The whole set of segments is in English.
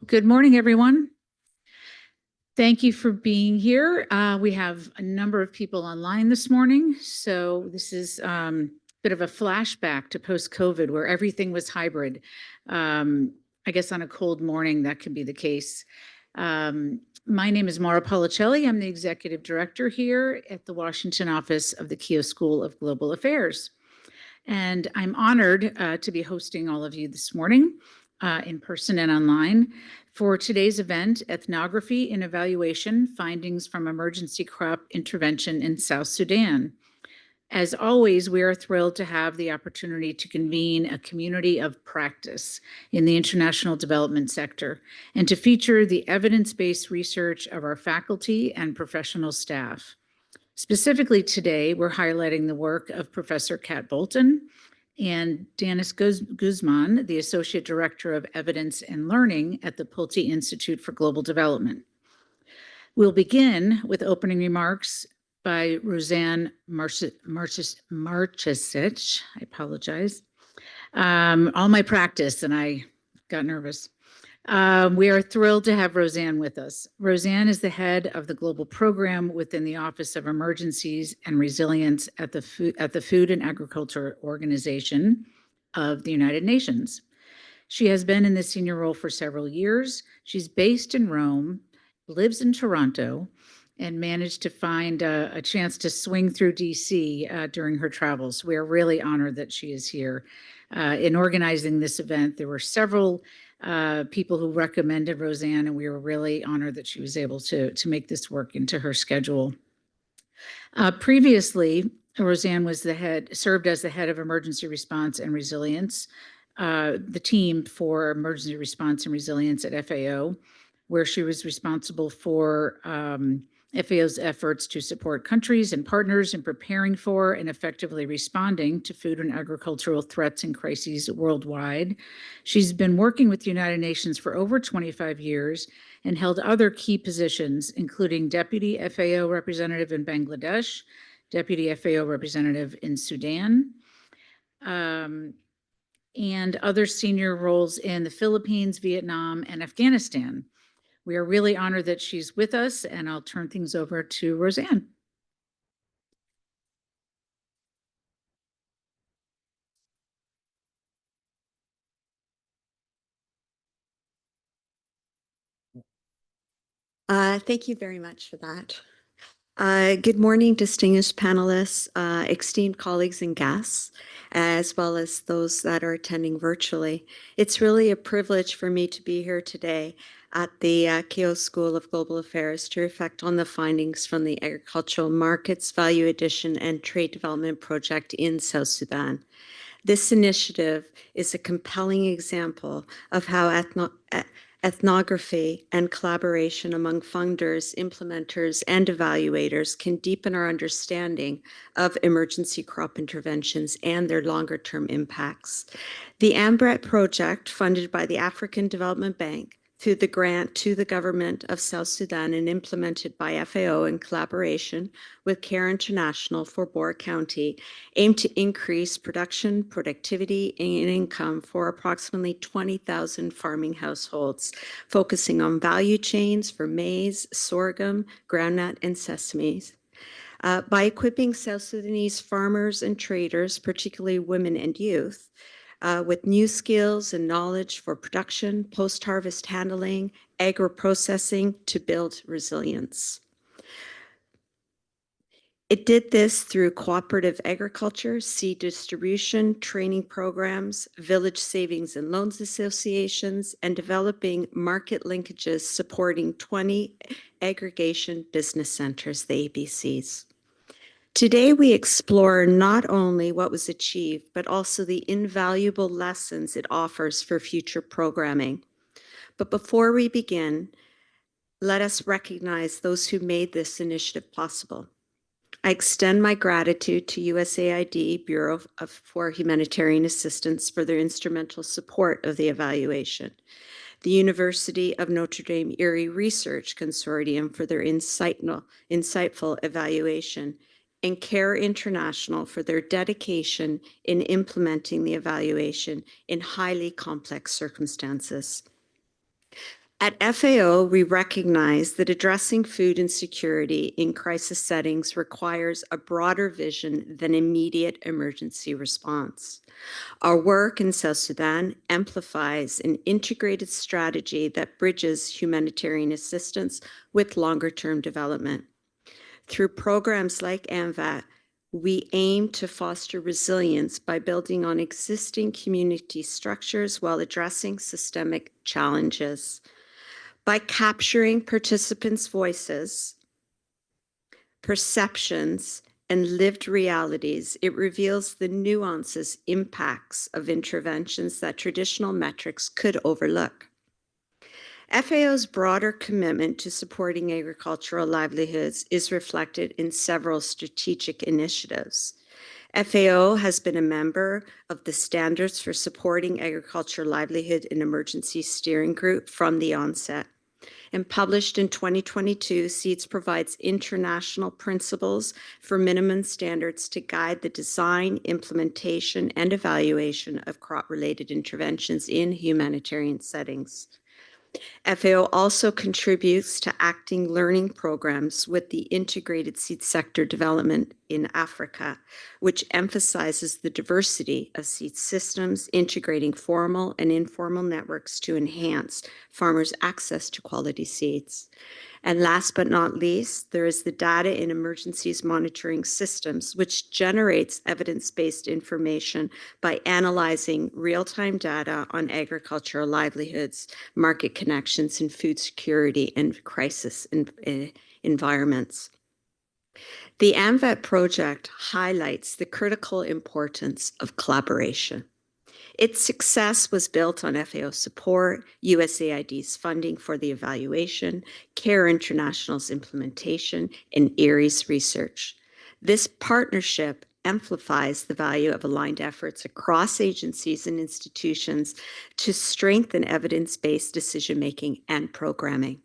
Good morning, everyone. Thank you for being here. We have a number of people online this morning, so this is a bit of a flashback to post-COVID where everything was hybrid. I guess on a cold morning, that could be the case. My name is Maura Policelli. I'm the executive director here at the Washington office of the Keough School of Global Affairs. And I'm honored to be hosting all of you this morning in person and online for today's event, Ethnography and Evaluation, Findings from Emergency Crop Intervention in South Sudan. As always, we are thrilled to have the opportunity to convene a community of practice in the international development sector and to feature the evidence-based research of our faculty and professional staff. Specifically today, we're highlighting the work of Professor Kat Bolten and Danis Guzman, the Associate Director of Evidence and Learning at the Pulte Institute for Global Development. We'll begin with opening remarks by Roseanne Marchesic. I apologize. All my practice and I got nervous. We are thrilled to have Roseanne with us. Roseanne is the head of the global program within the Office of Emergencies and Resilience at the Food and Agriculture Organization of the United Nations. She has been in this senior role for several years. She's based in Rome, lives in Toronto, and managed to find a chance to swing through DC during her travels. We are really honored that she is here. In organizing this event, there were several people who recommended Roseanne, and we were really honored that she was able to make this work into her schedule. Previously, Roseanne served as the head of emergency response and resilience, the team for emergency response and resilience at FAO, where she was responsible for FAO's efforts to support countries and partners in preparing for and effectively responding to food and agricultural threats and crises worldwide. She's been working with the United Nations for over 25 years and held other key positions, including Deputy FAO Representative in Bangladesh, Deputy FAO Representative in Sudan, and other senior roles in the Philippines, Vietnam, and Afghanistan. We are really honored that she's with us, and I'll turn things over to Roseanne. Thank you very much for that. Good morning, distinguished panelists, esteemed colleagues and guests, as well as those that are attending virtually. It's really a privilege for me to be here today at the Keough School of Global Affairs to reflect on the findings from the Agricultural Markets Value Addition and Trade Development Project in South Sudan. This initiative is a compelling example of how ethnography and collaboration among funders, implementers, and evaluators can deepen our understanding of emergency crop interventions and their longer-term impacts. The AMVAT project, funded by the African Development Bank, through the grant to the government of South Sudan and implemented by FAO in collaboration with CARE International for Bor County, aimed to increase production, productivity, and income for approximately 20,000 farming households, focusing on value chains for maize, sorghum, groundnut, and sesame. By equipping South Sudanese farmers and traders, particularly women and youth, with new skills and knowledge for production, post-harvest handling, agro-processing to build resilience. It did this through cooperative agriculture, seed distribution, training programs, village savings and loans associations, and developing market linkages supporting 20 aggregation business centers, the ABCs. Today, we explore not only what was achieved, but also the invaluable lessons it offers for future programming. But before we begin, let us recognize those who made this initiative possible. I extend my gratitude to USAID Bureau for Humanitarian Assistance for their instrumental support of the evaluation, the University of Notre Dame Erie Research Consortium for their insightful evaluation, and CARE International for their dedication in implementing the evaluation in highly complex circumstances. At FAO, we recognize that addressing food insecurity in crisis settings requires a broader vision than immediate emergency response. Our work in South Sudan amplifies an integrated strategy that bridges humanitarian assistance with longer-term development. Through programs like AMVAT, we aim to foster resilience by building on existing community structures while addressing systemic challenges. By capturing participants' voices, perceptions, and lived realities, it reveals the nuances, impacts of interventions that traditional metrics could overlook. FAO's broader commitment to supporting agricultural livelihoods is reflected in several strategic initiatives. FAO has been a member of the Standards for Supporting Agricultural Livelihood and Emergency Steering Group from the onset. And published in 2022, SEEDS provides international principles for minimum standards to guide the design, implementation, and evaluation of crop-related interventions in humanitarian settings. FAO also contributes to acting learning programs with the Integrated Seed Sector Development in Africa, which emphasizes the diversity of seed systems, integrating formal and informal networks to enhance farmers' access to quality seeds. And last but not least, there is the Data in Emergencies Monitoring Systems, which generates evidence-based information by analyzing real-time data on agricultural livelihoods, market connections, and food security and crisis environments. The AMVAT project highlights the critical importance of collaboration. Its success was built on FAO support, USAID's funding for the evaluation, CARE International's implementation, and ERI's research. This partnership amplifies the value of aligned efforts across agencies and institutions to strengthen evidence-based decision-making and programming.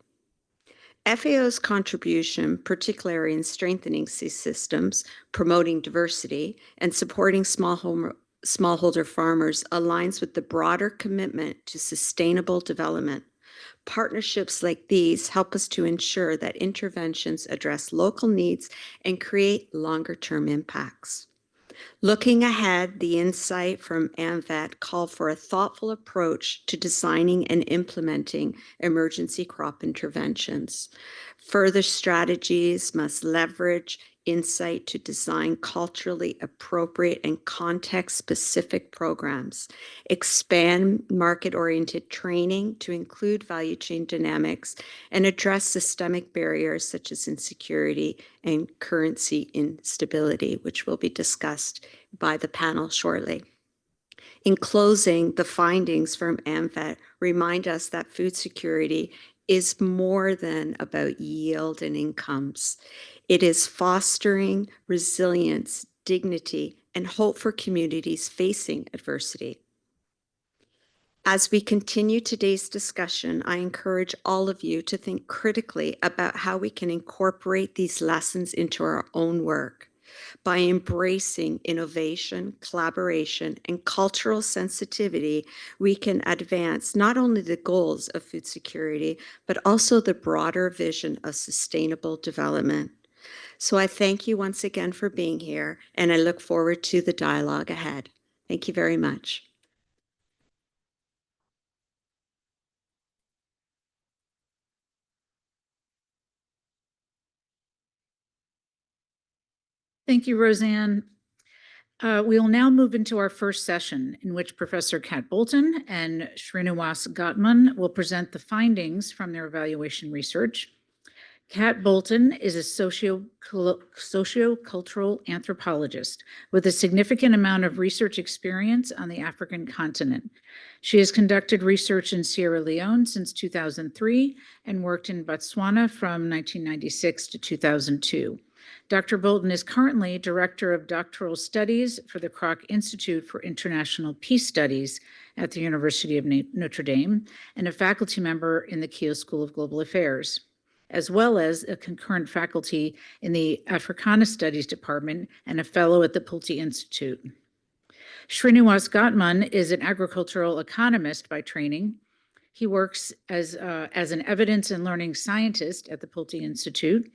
FAO's contribution, particularly in strengthening these systems, promoting diversity, and supporting smallholder farmers, aligns with the broader commitment to sustainable development. Partnerships like these help us to ensure that interventions address local needs and create longer-term impacts. Looking ahead, the insight from AMVAT called for a thoughtful approach to designing and implementing emergency crop interventions. Further strategies must leverage insight to design culturally appropriate and context-specific programs, expand market-oriented training to include value chain dynamics, and address systemic barriers such as insecurity and currency instability, which will be discussed by the panel shortly. In closing, the findings from AMVAT remind us that food security is more than about yield and incomes. It is fostering resilience, dignity, and hope for communities facing adversity. As we continue today's discussion, I encourage all of you to think critically about how we can incorporate these lessons into our own work. By embracing innovation, collaboration, and cultural sensitivity, we can advance not only the goals of food security, but also the broader vision of sustainable development. So I thank you once again for being here, and I look forward to the dialogue ahead. Thank you very much. Thank you, Roseanne. We will now move into our first session, in which Professor Kat Bolten and Srinivas Gottman will present the findings from their evaluation research. Kat Bolten is a sociocultural anthropologist with a significant amount of research experience on the African continent. She has conducted research in Sierra Leone since 2003 and worked in Botswana from 1996 to 2002. Dr. Bolten is currently Director of Doctoral Studies for the Kroc Institute for International Peace Studies at the University of Notre Dame and a faculty member in the Keough School of Global Affairs, as well as a concurrent faculty in the Africana Studies Department and a fellow at the Pulte Institute. Srinivas Gottman is an agricultural economist by training. He works as an evidence and learning scientist at the Pulte Institute,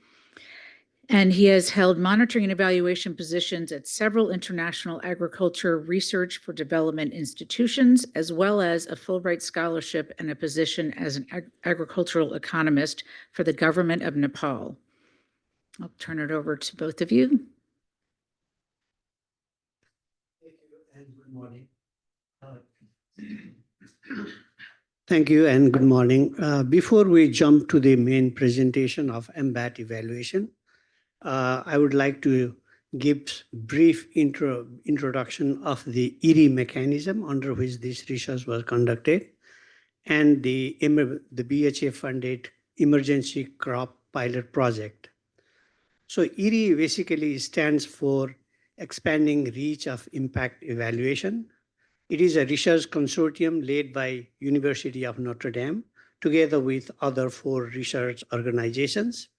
and he has held monitoring and evaluation positions at several international agriculture research for development institutions, as well as a Fulbright scholarship and a position as an agricultural economist for the government of Nepal. I'll turn it over to both of you. Thank you and good morning. Thank you and good morning. Before we jump to the main presentation of AMVAT evaluation, I would like to give brief introduction of the ERI mechanism under which this research was conducted and the BHA-funded emergency crop pilot project. So ERI basically stands for Expanding Reach of Impact Evaluation. It is a research consortium led by University of Notre Dame, together with other 4 research organizations.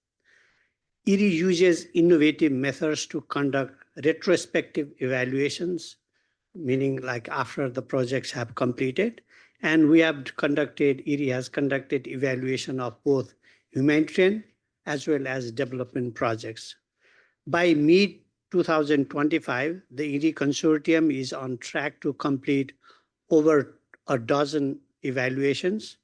ERI uses innovative methods to conduct retrospective evaluations, meaning like after the projects have completed. And ERI has conducted evaluation of both humanitarian as well as development projects. By mid-2025, the ERI consortium is on track to complete over a dozen evaluations.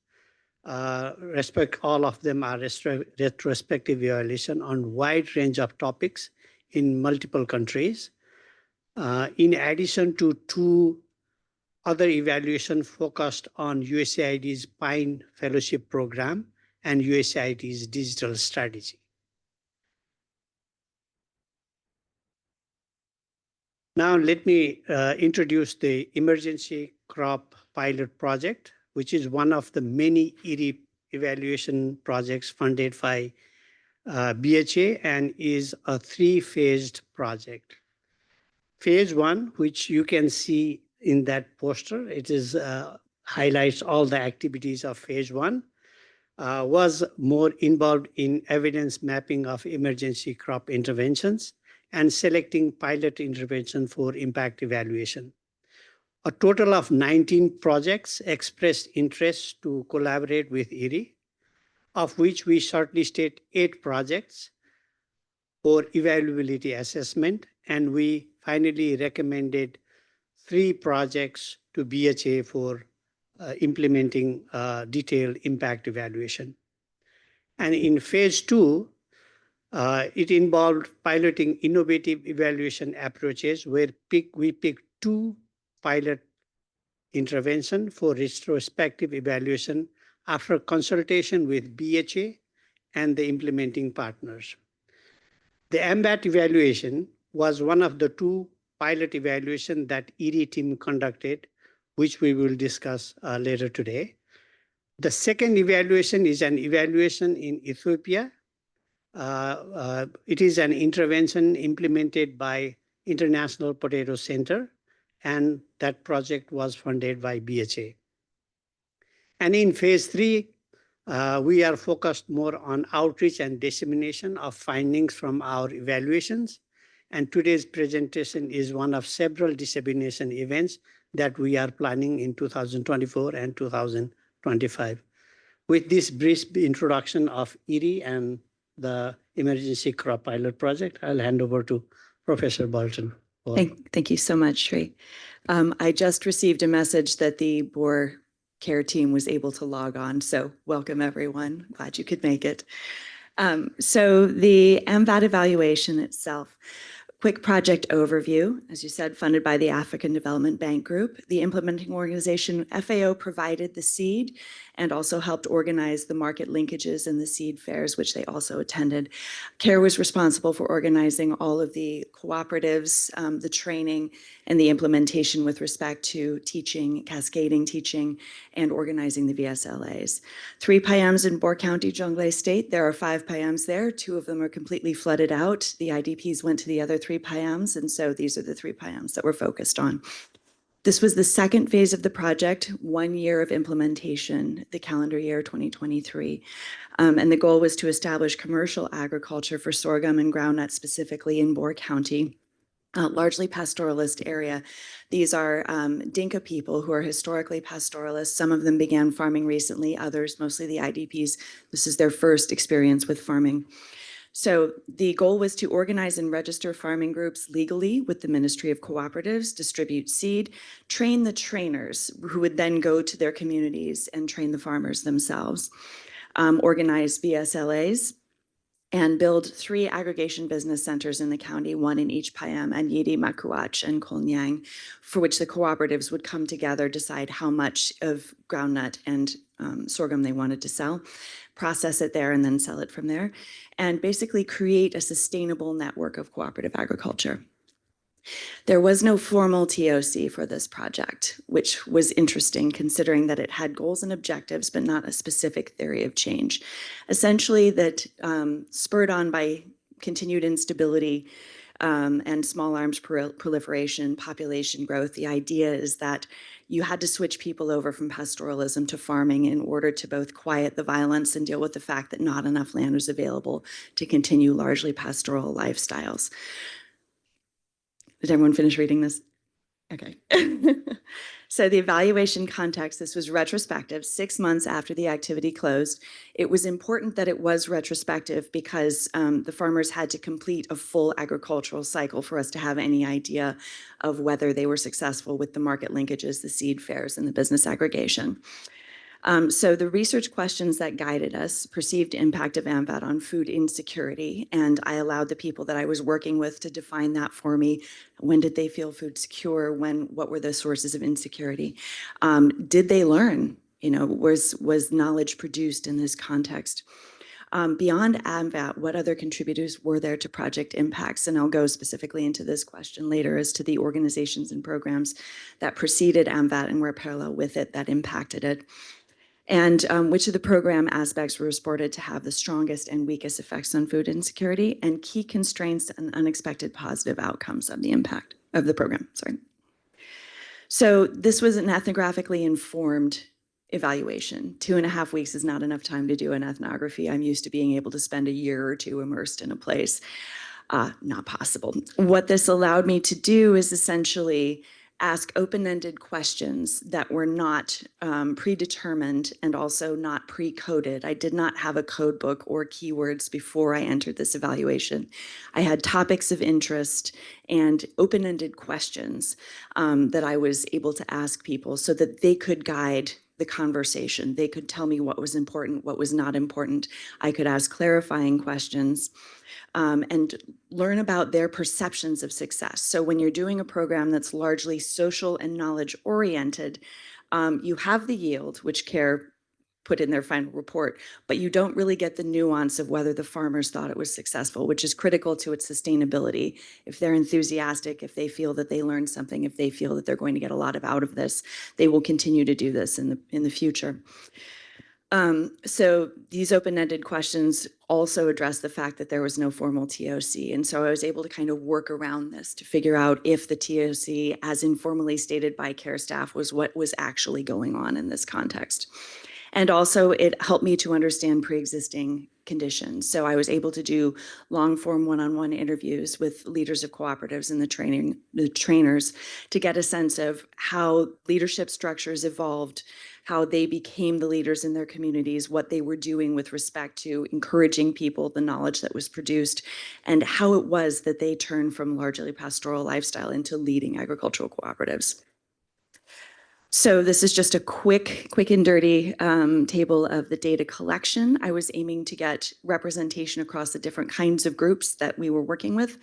All of them are retrospective evaluation on a wide range of topics in multiple countries. In addition to 2 other evaluations focused on USAID's PINE Fellowship Program and USAID's digital strategy. Now let me introduce the Emergency Crop Pilot Project, which is one of the many ERI evaluation projects funded by BHA and is a 3-phased project. Phase 1, which you can see in that poster, it is highlights all the activities of phase 1, was more involved in evidence mapping of emergency crop interventions and selecting pilot intervention for impact evaluation. A total of 19 projects expressed interest to collaborate with ERI, of which we shortlisted 8 projects for evaluability assessment, and we finally recommended 3 projects to BHA for implementing detailed impact evaluation. And in phase 2, it involved piloting innovative evaluation approaches where we picked 2 pilot intervention for retrospective evaluation after consultation with BHA and the implementing partners. The AMVAT evaluation was one of the 2 pilot evaluations that ERI team conducted, which we will discuss later today. The second evaluation is an evaluation in Ethiopia. It is an intervention implemented by International Potato Center, and that project was funded by BHA. And in phase 3, we are focused more on outreach and dissemination of findings from our evaluations. And today's presentation is one of several dissemination events that we are planning in 2024 and 2025. With this brief introduction of ERI and the Emergency Crop Pilot Project, I'll hand over to Professor Bolten. Thank you so much, Sri. I just received a message that the Boer care team was able to log on, so welcome everyone. Glad you could make it. So the AMVAT evaluation itself. Quick project overview, as you said, funded by the African Development Bank Group. The implementing organization, FAO, provided the seed and also helped organize the market linkages and the seed fairs, which they also attended. CARE was responsible for organizing all of the cooperatives, the training, and the implementation with respect to teaching, cascading teaching, and organizing the VSLAs. 3 PIMs in Boer County, Jonglei State. There are 5 PIMs there. 2 of them are completely flooded out. The IDPs went to the other 3 PIMs, and so these are the 3 PIMs that we're focused on. This was the second phase of the project, 1 year of implementation, the calendar year 2023. And the goal was to establish commercial agriculture for sorghum and groundnut specifically in Boer County. largely pastoralist area. These are Dinka people who are historically pastoralists. Some of them began farming recently, others, mostly the IDPs, this is their first experience with farming. So the goal was to organize and register farming groups legally with the Ministry of Cooperatives, distribute seed, train the trainers who would then go to their communities and train the farmers themselves, organize VSLAs, and build 3 aggregation business centers in the county, 1 in each Payam, and Yidi, Makuach, and Kolnyang, for which the cooperatives would come together, decide how much of groundnut and sorghum they wanted to sell, process it there, and then sell it from there, and basically create a sustainable network of cooperative agriculture. There was no formal TOC for this project, which was interesting considering that it had goals and objectives, but not a specific theory of change. Essentially that spurred on by continued instability and small arms proliferation, population growth, the idea is that you had to switch people over from pastoralism to farming in order to both quiet the violence and deal with the fact that not enough land was available to continue largely pastoral lifestyles. Did everyone finish reading this? Okay. So the evaluation context, this was retrospective, 6 months after the activity closed. It was important that it was retrospective because the farmers had to complete a full agricultural cycle for us to have any idea of whether they were successful with the market linkages, the seed fairs, and the business aggregation. So the research questions that guided us: perceived impact of AMVAT on food insecurity, and I allowed the people that I was working with to define that for me. When did they feel food secure? What were the sources of insecurity? Did they learn? Was knowledge produced in this context? Beyond AMVAT, what other contributors were there to project impacts? And I'll go specifically into this question later as to the organizations and programs that preceded AMVAT and were parallel with it that impacted it. And which of the program aspects were reported to have the strongest and weakest effects on food insecurity, and key constraints and unexpected positive outcomes of the impact of the program, sorry. So this was an ethnographically informed evaluation. 2.5 weeks is not enough time to do an ethnography. I'm used to being able to spend a year or 2 immersed in a place. Not possible. What this allowed me to do is essentially ask open-ended questions that were not predetermined and also not pre-coded. I did not have a code book or keywords before I entered this evaluation. I had topics of interest and open-ended questions that I was able to ask people so that they could guide the conversation. They could tell me what was important, what was not important. I could ask clarifying questions and learn about their perceptions of success. So when you're doing a program that's largely social and knowledge oriented, you have the yield, which CARE put in their final report, but you don't really get the nuance of whether the farmers thought it was successful, which is critical to its sustainability. If they're enthusiastic, if they feel that they learned something, if they feel that they're going to get a lot out of this, they will continue to do this in the future. So these open-ended questions also address the fact that there was no formal TOC. And so I was able to kind of work around this to figure out if the TOC, as informally stated by CARE staff, was what was actually going on in this context. And also it helped me to understand pre-existing conditions. So I was able to do long-form one-on-one interviews with leaders of cooperatives and the trainers to get a sense of how leadership structures evolved, how they became the leaders in their communities, what they were doing with respect to encouraging people, the knowledge that was produced, and how it was that they turned from largely pastoral lifestyle into leading agricultural cooperatives. So this is just a quick and dirty table of the data collection. I was aiming to get representation across the different kinds of groups that we were working with.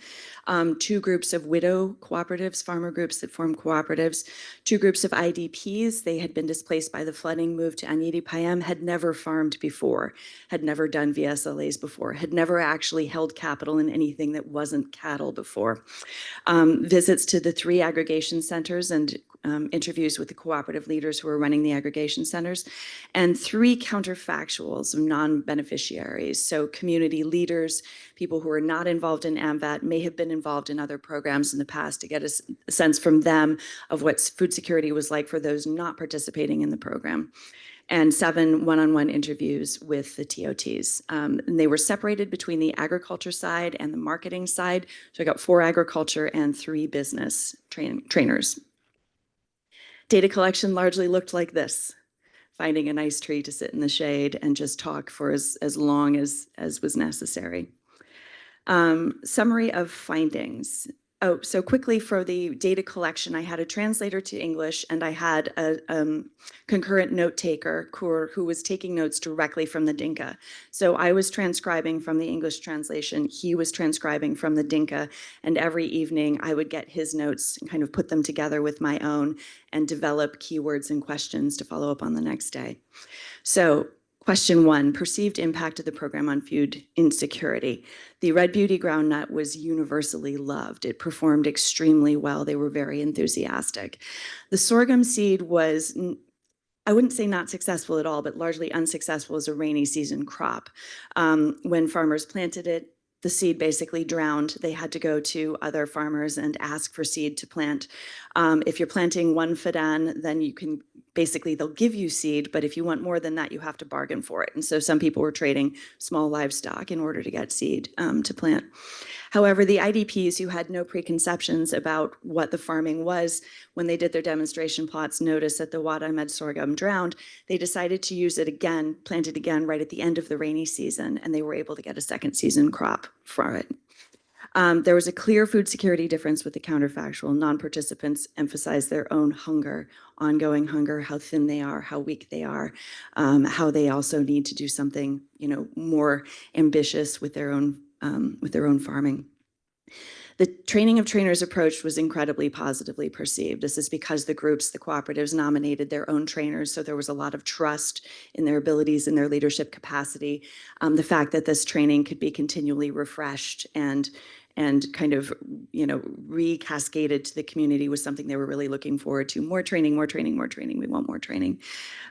2 groups of widow cooperatives, farmer groups that form cooperatives, 2 groups of IDPs. They had been displaced by the flooding, moved to Anyidi Payam, had never farmed before, had never done VSLAs before, had never actually held capital in anything that wasn't cattle before. Visits to the 3 aggregation centers and interviews with the cooperative leaders who were running the aggregation centers, and 3 counterfactuals of non-beneficiaries. So community leaders, people who are not involved in AMVAT, may have been involved in other programs in the past, to get a sense from them of what food security was like for those not participating in the program. And 7 one-on-one interviews with the TOTs. And they were separated between the agriculture side and the marketing side. So I got 4 agriculture and 3 business trainers. Data collection largely looked like this: finding a nice tree to sit in the shade and just talk for as long as was necessary. Summary of findings. Oh, so quickly for the data collection, I had a translator to English, and I had a concurrent note taker who was taking notes directly from the Dinka. So I was transcribing from the English translation, he was transcribing from the Dinka, and every evening I would get his notes and kind of put them together with my own and develop keywords and questions to follow up on the next day. So question 1, perceived impact of the program on food insecurity. The Red Beauty groundnut was universally loved. It performed extremely well. They were very enthusiastic. The sorghum seed was, I wouldn't say not successful at all, but largely unsuccessful as a rainy season crop. When farmers planted it, the seed basically drowned. They had to go to other farmers and ask for seed to plant. If you're planting 1 fadan, then you can, basically they'll give you seed, but if you want more than that, you have to bargain for it. And so some people were trading small livestock in order to get seed to plant. However, the IDPs, who had no preconceptions about what the farming was, when they did their demonstration plots, noticed that the Wad Ahmed sorghum drowned. They decided to use it again, plant it again right at the end of the rainy season, and they were able to get a second season crop for it. There was a clear food security difference with the counterfactual. Non-participants emphasized their own hunger, ongoing hunger, how thin they are, how weak they are, how they also need to do something, more ambitious with their own farming. The training of trainers approach was incredibly positively perceived. This is because the groups, the cooperatives, nominated their own trainers, so there was a lot of trust in their abilities and their leadership capacity. The fact that this training could be continually refreshed and kind of, re-cascaded to the community was something they were really looking forward to. More training, more training, more training. We want more training.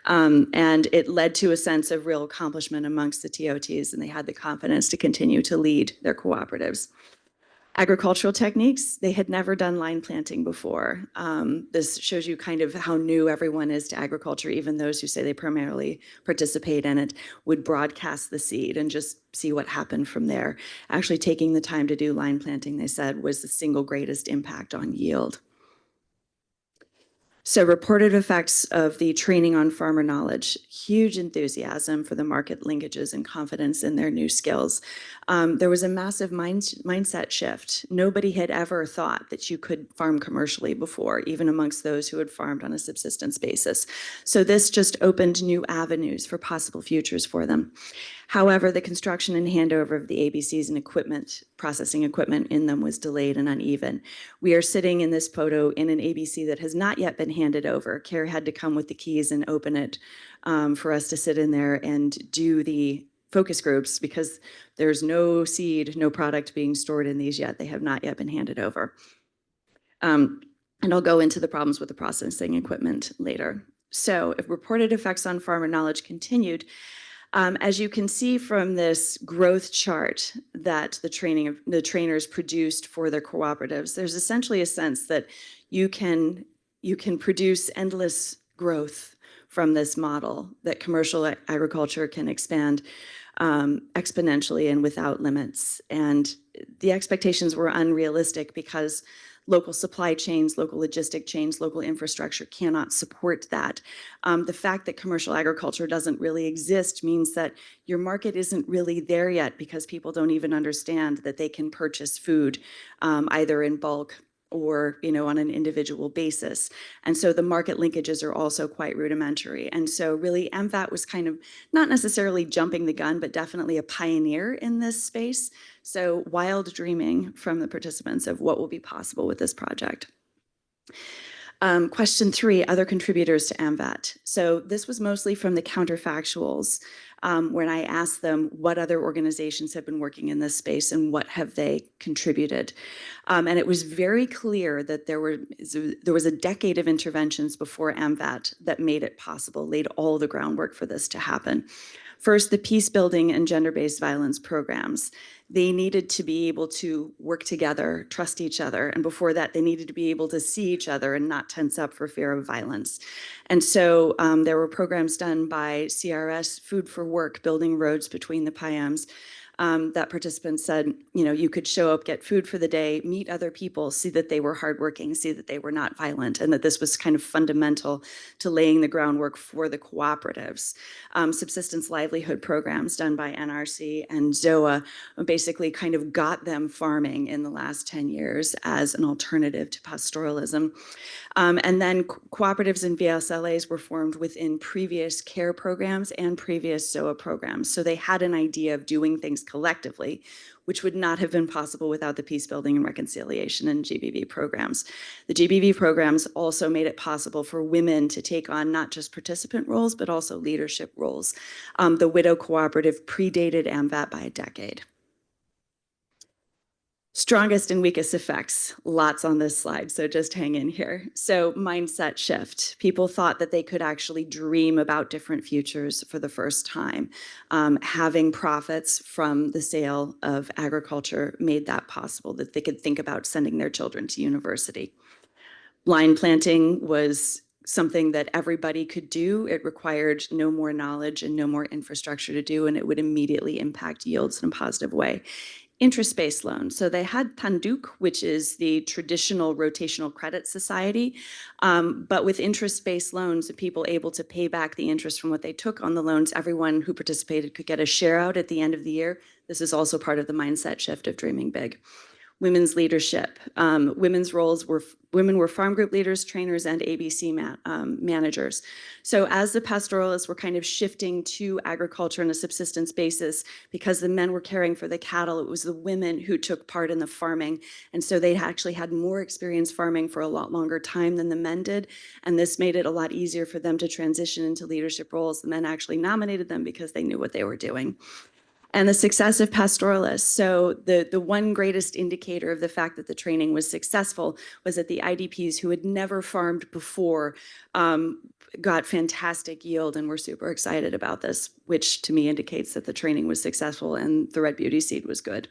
And it led to a sense of real accomplishment amongst the TOTs, and they had the confidence to continue to lead their cooperatives. Agricultural techniques, they had never done line planting before. This shows you kind of how new everyone is to agriculture. Even those who say they primarily participate in it would broadcast the seed and just see what happened from there. Actually taking the time to do line planting, they said, was the single greatest impact on yield. So reported effects of the training on farmer knowledge, huge enthusiasm for the market linkages and confidence in their new skills. There was a massive mindset shift. Nobody had ever thought that you could farm commercially before, even amongst those who had farmed on a subsistence basis. So this just opened new avenues for possible futures for them. However, the construction and handover of the ABCs and equipment, processing equipment in them, was delayed and uneven. We are sitting in this photo in an ABC that has not yet been handed over. CARE had to come with the keys and open it for us to sit in there and do the focus groups, because there's no seed, no product being stored in these yet. They have not yet been handed over. And I'll go into the problems with the processing equipment later. So if reported effects on farmer knowledge continued, as you can see from this growth chart that the trainers produced for their cooperatives, there's essentially a sense that you can produce endless growth from this model, that commercial agriculture can expand exponentially and without limits. And the expectations were unrealistic because local supply chains, local logistic chains, local infrastructure cannot support that. The fact that commercial agriculture doesn't really exist means that your market isn't really there yet, because people don't even understand that they can purchase food either in bulk or on an individual basis. And so the market linkages are also quite rudimentary. And so really AMVAT was kind of not necessarily jumping the gun, but definitely a pioneer in this space. So wild dreaming from the participants of what will be possible with this project. Question 3, other contributors to AMVAT. So this was mostly from the counterfactuals. when I asked them what other organizations have been working in this space and what have they contributed. And it was very clear that there was a decade of interventions before AMVAT that made it possible, laid all the groundwork for this to happen. First, the peace building and gender-based violence programs. They needed to be able to work together, trust each other. And before that, they needed to be able to see each other and not tense up for fear of violence. And so there were programs done by CRS, Food for Work, building roads between the PIAMs. That participants said, you know, you could show up, get food for the day, meet other people, see that they were hardworking, see that they were not violent, and that this was kind of fundamental to laying the groundwork for the cooperatives. Subsistence livelihood programs done by NRC and ZOA basically kind of got them farming in the last 10 years as an alternative to pastoralism. And then cooperatives and VSLAs were formed within previous care programs and previous ZOA programs. So they had an idea of doing things collectively, which would not have been possible without the peace building and reconciliation and GBV programs. The GBV programs also made it possible for women to take on not just participant roles, but also leadership roles. The Widow Cooperative predated AMVAT by a decade. Strongest and weakest effects, lots on this slide, so just hang in here. So mindset shift. People thought that they could actually dream about different futures for the first time. Having profits from the sale of agriculture made that possible, that they could think about sending their children to university. Line planting was something that everybody could do. It required no more knowledge and no more infrastructure to do, and it would immediately impact yields in a positive way. Interest-based loans. So they had Tanduk, which is the traditional rotational credit society, but with interest-based loans, people able to pay back the interest from what they took on the loans, everyone who participated could get a share out at the end of the year. This is also part of the mindset shift of dreaming big. Women's leadership. Women's roles were, women were farm group leaders, trainers, and ABC managers. So as the pastoralists were kind of shifting to agriculture on a subsistence basis, because the men were caring for the cattle, it was the women who took part in the farming. And so they actually had more experience farming for a lot longer time than the men did. And this made it a lot easier for them to transition into leadership roles. The men actually nominated them because they knew what they were doing. And the success of pastoralists. So the one greatest indicator of the fact that the training was successful was that the IDPs who had never farmed before got fantastic yield and were super excited about this, which to me indicates that the training was successful and the red beauty seed was good.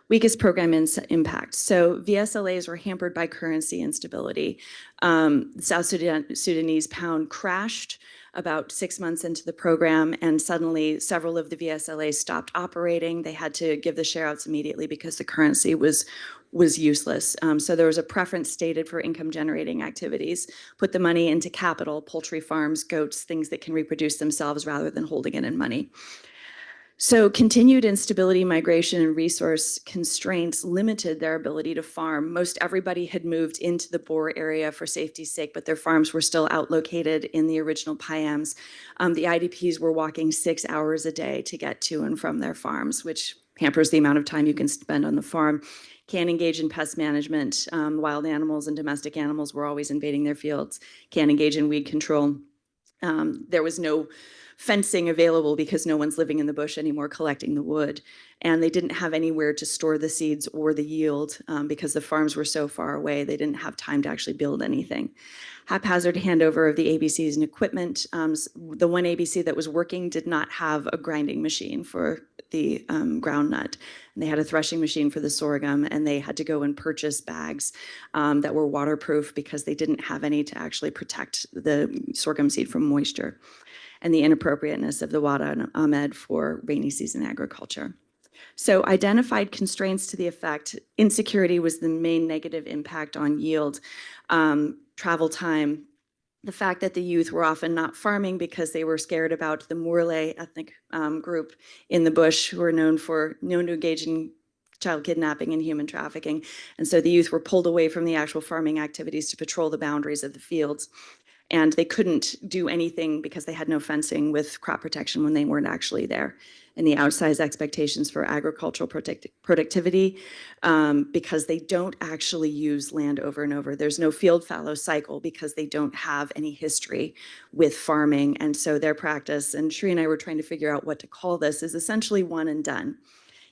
Weakest program impact. So VSLAs were hampered by currency instability. South Sudanese pound crashed about 6 months into the program, and suddenly several of the VSLAs stopped operating. They had to give the share outs immediately because the currency was useless. So there was a preference stated for income generating activities. Put the money into capital, poultry farms, goats, things that can reproduce themselves rather than holding it in money. So continued instability, migration, and resource constraints limited their ability to farm. Most everybody had moved into the Boer area for safety's sake, but their farms were still outlocated in the original PIAMs. The IDPs were walking 6 hours a day to get to and from their farms, which hampers the amount of time you can spend on the farm. Can't engage in pest management. Wild animals and domestic animals were always invading their fields. Can't engage in weed control. There was no fencing available because no one's living in the bush anymore collecting the wood. And they didn't have anywhere to store the seeds or the yield because the farms were so far away. They didn't have time to actually build anything. Haphazard handover of the ABCs and equipment. The one ABC that was working did not have a grinding machine for the groundnut. And they had a threshing machine for the sorghum, and they had to go and purchase bags that were waterproof because they didn't have any to actually protect the sorghum seed from moisture. And the inappropriateness of the Wada and Ahmed for rainy season agriculture. So identified constraints to the effect. Insecurity was the main negative impact on yield. Travel time. The fact that the youth were often not farming because they were scared about the Murle ethnic group in the bush who are known to engage in child kidnapping and human trafficking. And so the youth were pulled away from the actual farming activities to patrol the boundaries of the fields. And they couldn't do anything because they had no fencing with crop protection when they weren't actually there. And the outsized expectations for agricultural productivity, because they don't actually use land over and over. There's no field fallow cycle because they don't have any history with farming. And so their practice, and Shri and I were trying to figure out what to call this, is essentially one and done.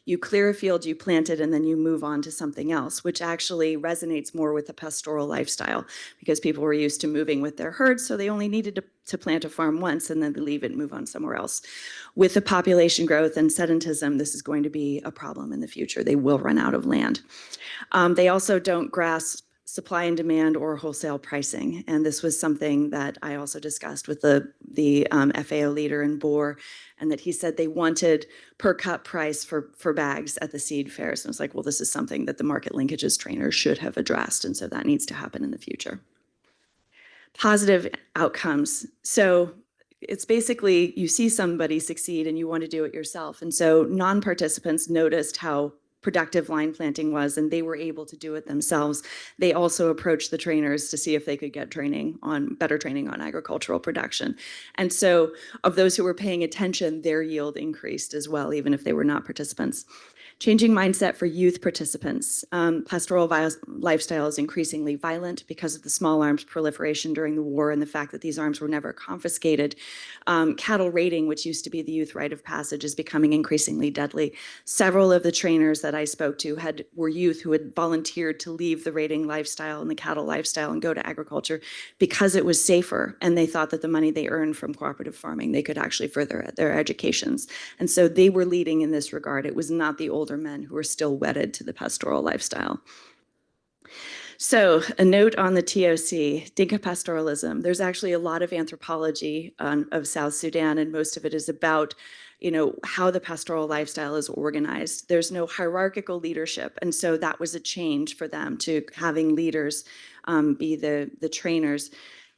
You clear a field, you plant it, and then you move on to something else, which actually resonates more with the pastoral lifestyle because people were used to moving with their herds, so they only needed to plant a farm once and then they leave it and move on somewhere else. With the population growth and sedentism, this is going to be a problem in the future. They will run out of land. They also don't grasp supply and demand or wholesale pricing. And this was something that I also discussed with the FAO leader in Boer, and that he said they wanted per cut price for bags at the seed fairs. And I was like, well, this is something that the market linkages trainers should have addressed. And so that needs to happen in the future. Positive outcomes. So it's basically you see somebody succeed and you want to do it yourself. And so non-participants noticed how productive line planting was, and they were able to do it themselves. They also approached the trainers to see if they could get better training on agricultural production. And so of those who were paying attention, their yield increased as well, even if they were not participants. Changing mindset for youth participants. Pastoral lifestyle is increasingly violent because of the small arms proliferation during the war and the fact that these arms were never confiscated. Cattle raiding, which used to be the youth rite of passage, is becoming increasingly deadly. Several of the trainers that I spoke to were youth who had volunteered to leave the raiding lifestyle and the cattle lifestyle and go to agriculture because it was safer, and they thought that the money they earned from cooperative farming, they could actually further their educations. And so they were leading in this regard. It was not the older men who were still wedded to the pastoral lifestyle. So a note on the TOC, Dinka pastoralism. There's actually a lot of anthropology of South Sudan, and most of it is about how the pastoral lifestyle is organized. There's no hierarchical leadership, and so that was a change for them to having leaders be the trainers.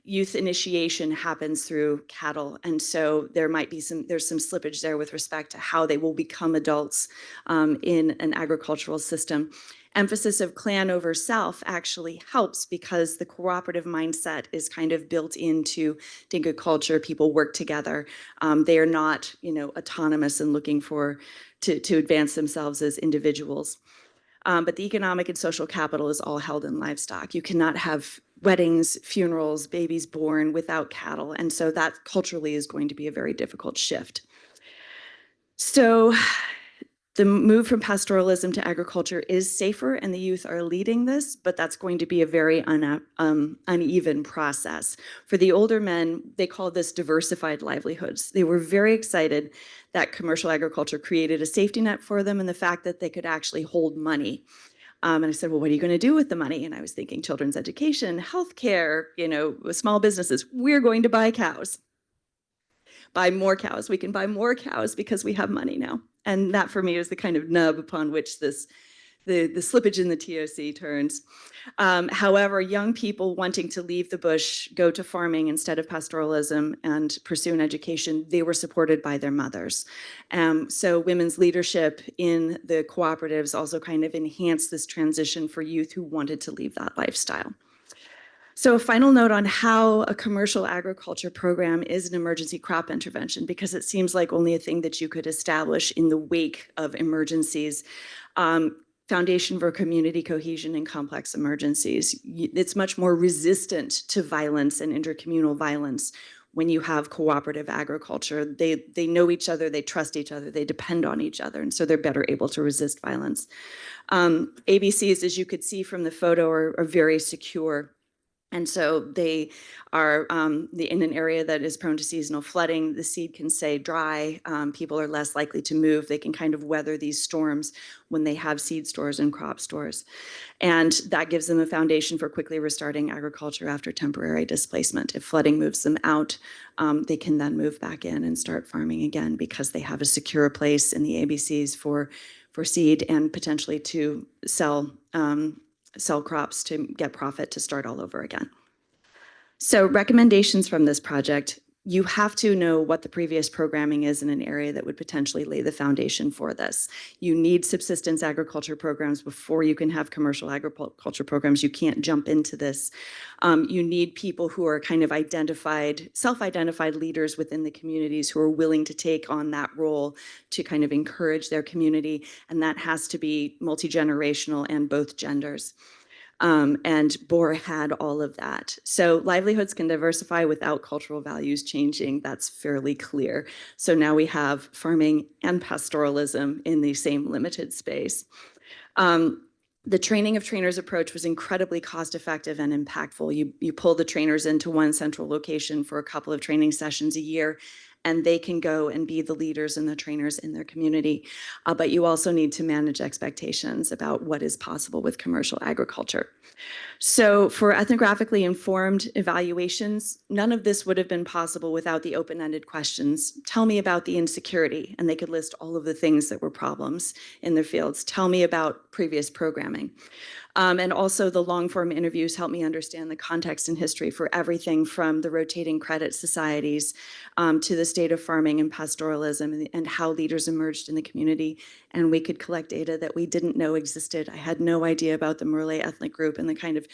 Youth initiation happens through cattle, and so there's some slippage there with respect to how they will become adults in an agricultural system. Emphasis of clan over self actually helps because the cooperative mindset is kind of built into Dinka culture. People work together. They are not, autonomous and looking to advance themselves as individuals. But the economic and social capital is all held in livestock. You cannot have weddings, funerals, babies born without cattle. And so that culturally is going to be a very difficult shift. So the move from pastoralism to agriculture is safer, and the youth are leading this, but that's going to be a very uneven process. For the older men, they call this diversified livelihoods. They were very excited that commercial agriculture created a safety net for them and the fact that they could actually hold money. And I said, well, what are you going to do with the money? And I was thinking children's education, healthcare, small businesses. We're going to buy cows. Buy more cows. We can buy more cows because we have money now. And that for me is the kind of nub upon which the slippage in the TOC turns. However, young people wanting to leave the bush, go to farming instead of pastoralism and pursue an education, they were supported by their mothers. So women's leadership in the cooperatives also kind of enhanced this transition for youth who wanted to leave that lifestyle. So a final note on how a commercial agriculture program is an emergency crop intervention, because it seems like only a thing that you could establish in the wake of emergencies. Foundation for community cohesion in complex emergencies. It's much more resistant to violence and intercommunal violence when you have cooperative agriculture. They know each other, they trust each other, they depend on each other, and so they're better able to resist violence. ABCs, as you could see from the photo, are very secure. And so they are in an area that is prone to seasonal flooding. The seed can stay dry. People are less likely to move. They can kind of weather these storms when they have seed stores and crop stores. And that gives them a foundation for quickly restarting agriculture after temporary displacement. If flooding moves them out, they can then move back in and start farming again because they have a secure place in the ABCs for seed and potentially to sell crops to get profit to start all over again. So recommendations from this project: you have to know what the previous programming is in an area that would potentially lay the foundation for this. You need subsistence agriculture programs before you can have commercial agriculture programs. You can't jump into this. You need people who are kind of identified, self-identified leaders within the communities who are willing to take on that role to kind of encourage their community. And that has to be multi-generational and both genders. And Boer had all of that. So livelihoods can diversify without cultural values changing. That's fairly clear. So now we have farming and pastoralism in the same limited space. The training of trainers approach was incredibly cost effective and impactful. You pull the trainers into one central location for a couple of training sessions a year, and they can go and be the leaders and the trainers in their community. But you also need to manage expectations about what is possible with commercial agriculture. So for ethnographically informed evaluations, none of this would have been possible without the open-ended questions. Tell me about the insecurity, and they could list all of the things that were problems in their fields. Tell me about previous programming. And also the long-form interviews help me understand the context and history for everything from the rotating credit societies to the state of farming and pastoralism and how leaders emerged in the community. And we could collect data that we didn't know existed. I had no idea about the Murle ethnic group and the kind of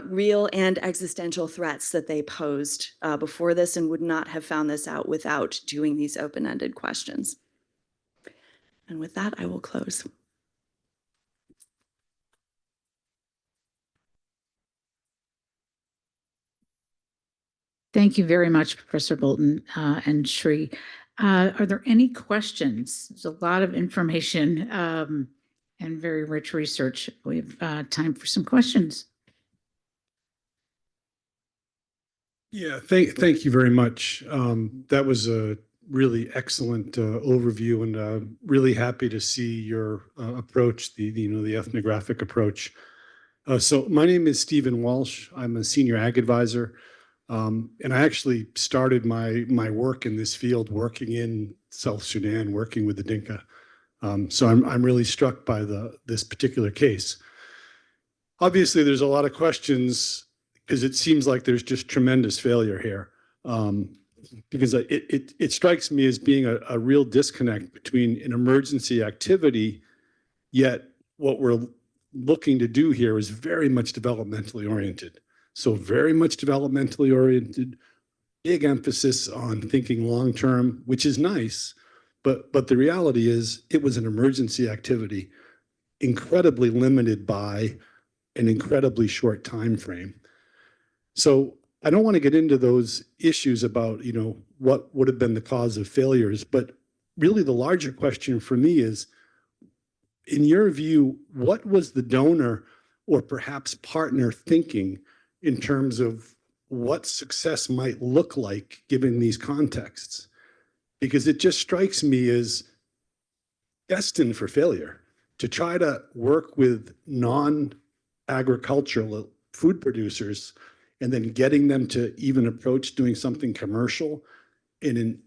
real and existential threats that they posed before this, and would not have found this out without doing these open-ended questions. And with that, I will close. Thank you very much, Professor Bolten and Shri. Are there any questions? There's a lot of information and very rich research. We have time for some questions. Yeah, thank you very much. That was a really excellent overview, and really happy to see your approach, the ethnographic approach. So my name is Stephen Walsh. I'm a senior ag advisor. And I actually started my work in this field working in South Sudan, working with the Dinka. So I'm really struck by this particular case. Obviously, there's a lot of questions because it seems like there's just tremendous failure here. Because it strikes me as being a real disconnect between an emergency activity, yet what we're looking to do here is very much developmentally oriented. So very much developmentally oriented, big emphasis on thinking long-term, which is nice, but the reality is it was an emergency activity, incredibly limited by an incredibly short time frame. So I don't want to get into those issues about, what would have been the cause of failures, but really the larger question for me is, in your view, what was the donor or perhaps partner thinking in terms of what success might look like given these contexts? Because it just strikes me as destined for failure to try to work with non-agricultural food producers and then getting them to even approach doing something commercial in an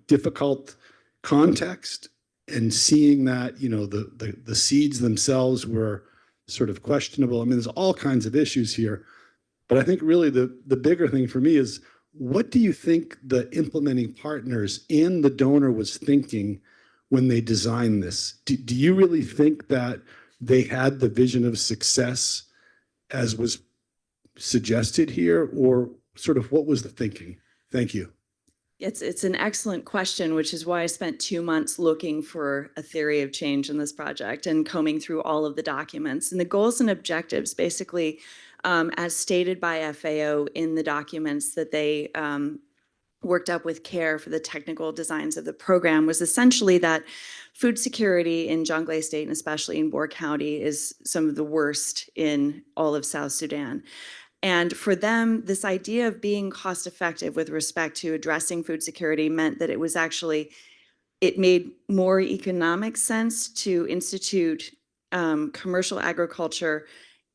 difficult context, and seeing that the seeds themselves were sort of questionable. I mean, there's all kinds of issues here, but I think really the bigger thing for me is, what do you think the implementing partners and the donor was thinking when they designed this? Do you really think that they had the vision of success as was suggested here, or sort of what was the thinking? Thank you. It's an excellent question, which is why I spent 2 months looking for a theory of change in this project and combing through all of the documents. And the goals and objectives, basically, as stated by FAO in the documents that they worked up with CARE for the technical designs of the program, was essentially that food security in Jonglei State, and especially in Boer County, is some of the worst in all of South Sudan. And for them, this idea of being cost effective with respect to addressing food security meant that it made more economic sense to institute commercial agriculture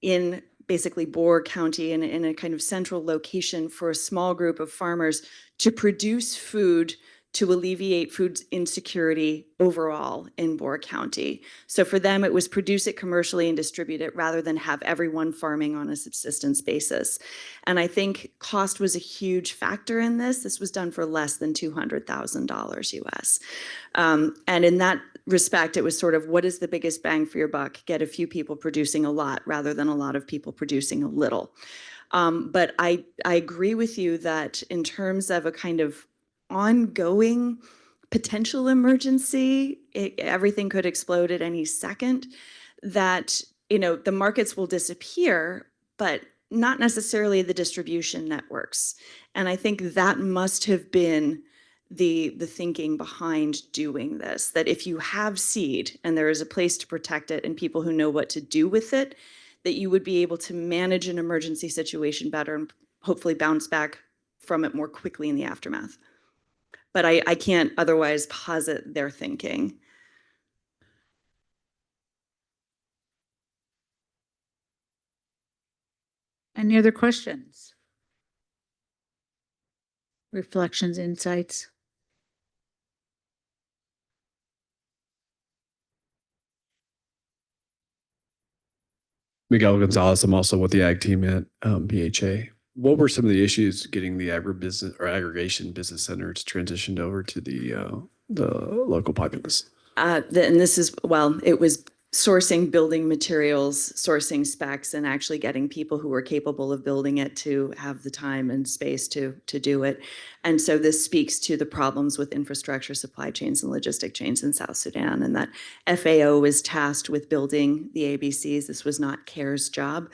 in basically Boer County in a kind of central location for a small group of farmers to produce food to alleviate food insecurity overall in Boer County. So for them, it was produce it commercially and distribute it rather than have everyone farming on a subsistence basis. And I think cost was a huge factor in this. This was done for less than $200,000 US. And in that respect, it was sort of, what is the biggest bang for your buck? Get a few people producing a lot rather than a lot of people producing a little. But I agree with you that in terms of a kind of ongoing potential emergency, everything could explode at any second, that, you know, the markets will disappear, but not necessarily the distribution networks. And I think that must have been the thinking behind doing this, that if you have seed and there is a place to protect it and people who know what to do with it, that you would be able to manage an emergency situation better and hopefully bounce back from it more quickly in the aftermath. But I can't otherwise posit their thinking. Any other questions? Reflections, insights? Miguel Gonzalez, I'm also with the ag team at BHA. What were some of the issues getting the agribusiness or aggregation business centers transitioned over to the local populace? And this is, well, it was sourcing building materials, sourcing specs, and actually getting people who were capable of building it to have the time and space to do it. And so this speaks to the problems with infrastructure, supply chains, and logistic chains in South Sudan, and that FAO was tasked with building the ABCs. This was not CARE's job.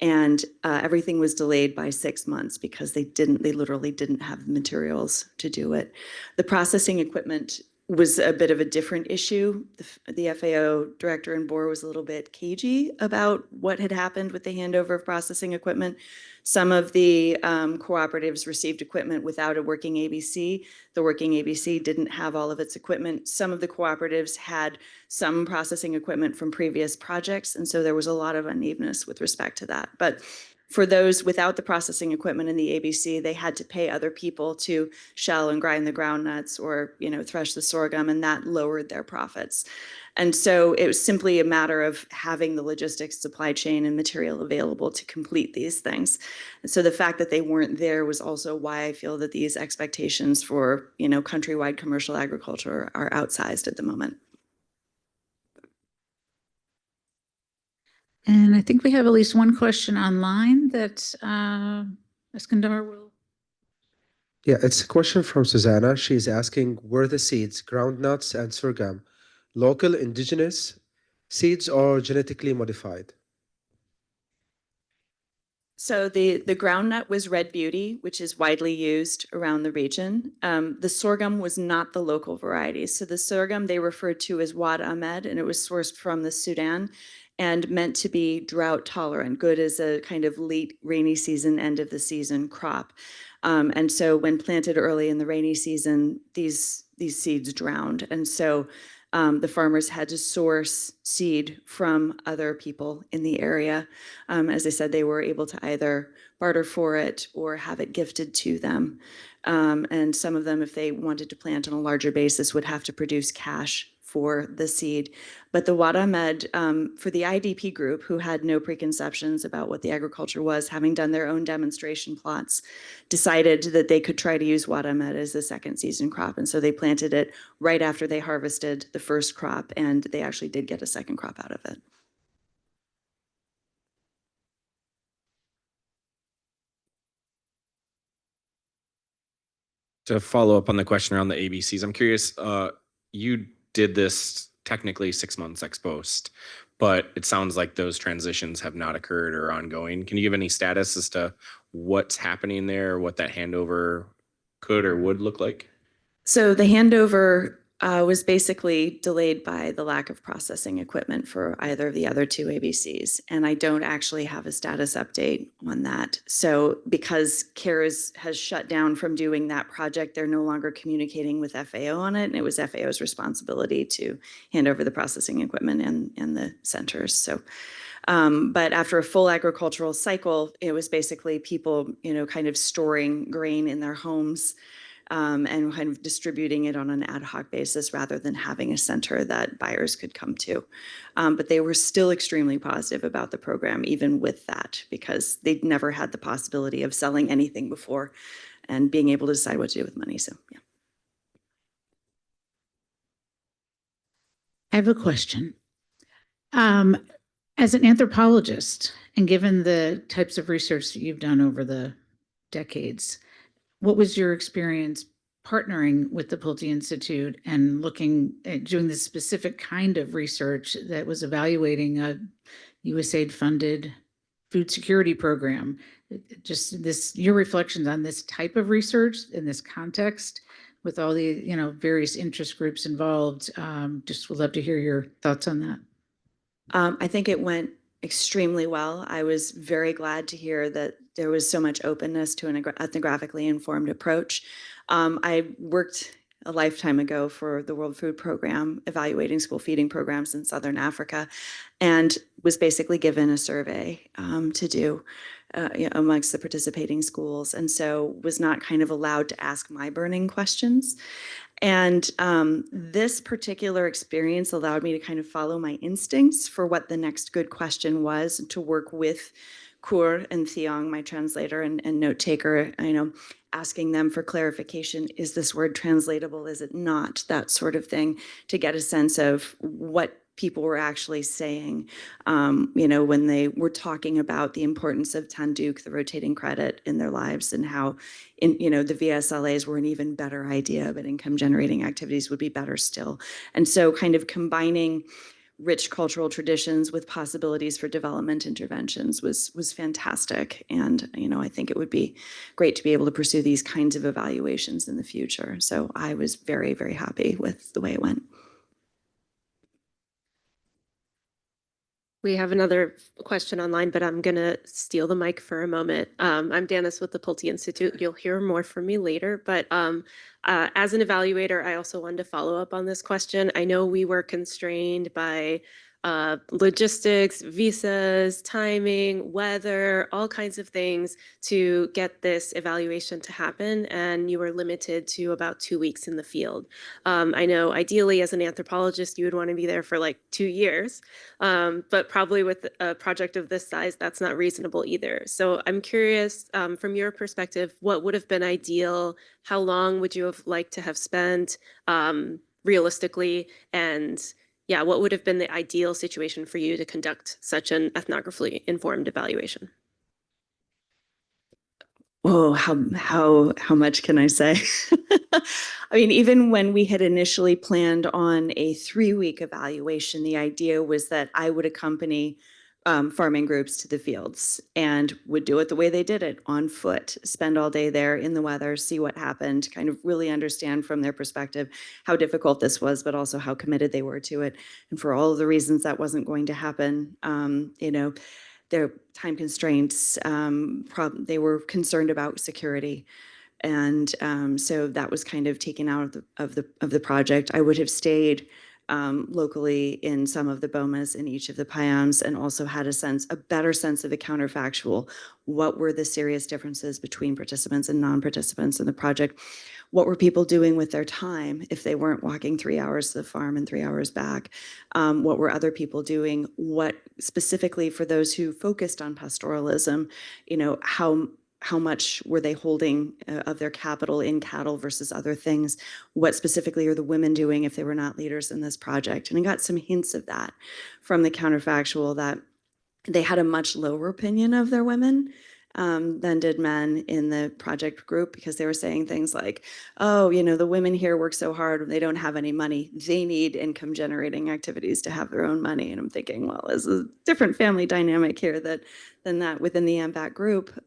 And everything was delayed by 6 months because they literally didn't have the materials to do it. The processing equipment was a bit of a different issue. The FAO director in Boer was a little bit cagey about what had happened with the handover of processing equipment. Some of the cooperatives received equipment without a working ABC. The working ABC didn't have all of its equipment. Some of the cooperatives had some processing equipment from previous projects, and so there was a lot of unevenness with respect to that. But for those without the processing equipment in the ABC, they had to pay other people to shell and grind the groundnuts or, you know, thresh the sorghum, and that lowered their profits. And so it was simply a matter of having the logistics, supply chain, and material available to complete these things. And so the fact that they weren't there was also why I feel that these expectations for, you know, countrywide commercial agriculture are outsized at the moment. And I think we have at least one question online that Iskandar will. Yeah, it's a question from Susanna. She's asking, were the seeds, groundnuts and sorghum, local indigenous seeds or genetically modified? So the groundnut was Red Beauty, which is widely used around the region. The sorghum was not the local variety. So the sorghum they referred to as Wad Ahmed, and it was sourced from the Sudan and meant to be drought tolerant, good as a kind of late rainy season, end of the season crop. And so when planted early in the rainy season, these seeds drowned. And so the farmers had to source seed from other people in the area. As I said, they were able to either barter for it or have it gifted to them. And some of them, if they wanted to plant on a larger basis, would have to produce cash for the seed. But the Wad Ahmed, for the IDP group who had no preconceptions about what the agriculture was, having done their own demonstration plots, decided that they could try to use Wad Ahmed as a second season crop. And so they planted it right after they harvested the first crop, and they actually did get a second crop out of it. To follow up on the question around the ABCs, I'm curious, you did this technically 6 months ex post, but it sounds like those transitions have not occurred or ongoing. Can you give any status as to what's happening there, what that handover could or would look like? So the handover was basically delayed by the lack of processing equipment for either of the other two ABCs. And I don't actually have a status update on that. So because CARE has shut down from doing that project, they're no longer communicating with FAO on it. And it was FAO's responsibility to hand over the processing equipment and the centers. So, but after a full agricultural cycle, it was basically people, you know, kind of storing grain in their homes and kind of distributing it on an ad hoc basis rather than having a center that buyers could come to. But they were still extremely positive about the program, even with that, because they'd never had the possibility of selling anything before and being able to decide what to do with money. So, yeah. I have a question. As an anthropologist, and given the types of research that you've done over the decades, what was your experience partnering with the Pulte Institute and looking at doing this specific kind of research that was evaluating a USAID funded food security program? Just this, your reflections on this type of research in this context with all the, various interest groups involved. Just would love to hear your thoughts on that. I think it went extremely well. I was very glad to hear that there was so much openness to an ethnographically informed approach. I worked a lifetime ago for the World Food Program, evaluating school feeding programs in Southern Africa, and was basically given a survey to do amongst the participating schools, and so was not kind of allowed to ask my burning questions. And this particular experience allowed me to kind of follow my instincts for what the next good question was, and to work with Keough and Keough, my translator and note taker, asking them for clarification. Is this word translatable? Is it not? That sort of thing, to get a sense of what people were actually saying, when they were talking about the importance of Tanduk, the rotating credit, in their lives, and how, the VSLAs were an even better idea, but income generating activities would be better still. And so kind of combining rich cultural traditions with possibilities for development interventions was fantastic. And, I think it would be great to be able to pursue these kinds of evaluations in the future. So I was very, very happy with the way it went. We have another question online, but I'm going to steal the mic for a moment. I'm Danis with the Pulte Institute. You'll hear more from me later, but as an evaluator, I also wanted to follow up on this question. I know we were constrained by logistics, visas, timing, weather, all kinds of things to get this evaluation to happen, and you were limited to about 2 weeks in the field. I know ideally as an anthropologist, you would want to be there for like 2 years, but probably with a project of this size, that's not reasonable either. So I'm curious, from your perspective, what would have been ideal? How long would you have liked to have spent realistically? And yeah, what would have been the ideal situation for you to conduct such an ethnographically informed evaluation? Oh, how much can I say? I mean, even when we had initially planned on a 3-week evaluation, the idea was that I would accompany farming groups to the fields and would do it the way they did it, on foot, spend all day there in the weather, see what happened, kind of really understand from their perspective how difficult this was, but also how committed they were to it. And for all of the reasons that wasn't going to happen, their time constraints, they were concerned about security. And so that was kind of taken out of the project. I would have stayed locally in some of the bomas in each of the payams, and also had a better sense of the counterfactual. What were the serious differences between participants and non-participants in the project? What were people doing with their time if they weren't walking 3 hours to the farm and 3 hours back? What were other people doing? What specifically for those who focused on pastoralism, how much were they holding of their capital in cattle versus other things? What specifically are the women doing if they were not leaders in this project? And I got some hints of that from the counterfactual, that they had a much lower opinion of their women than did men in the project group, because they were saying things like, oh, the women here work so hard, they don't have any money. They need income generating activities to have their own money. And I'm thinking, well, there's a different family dynamic here than that within the AMVAT group.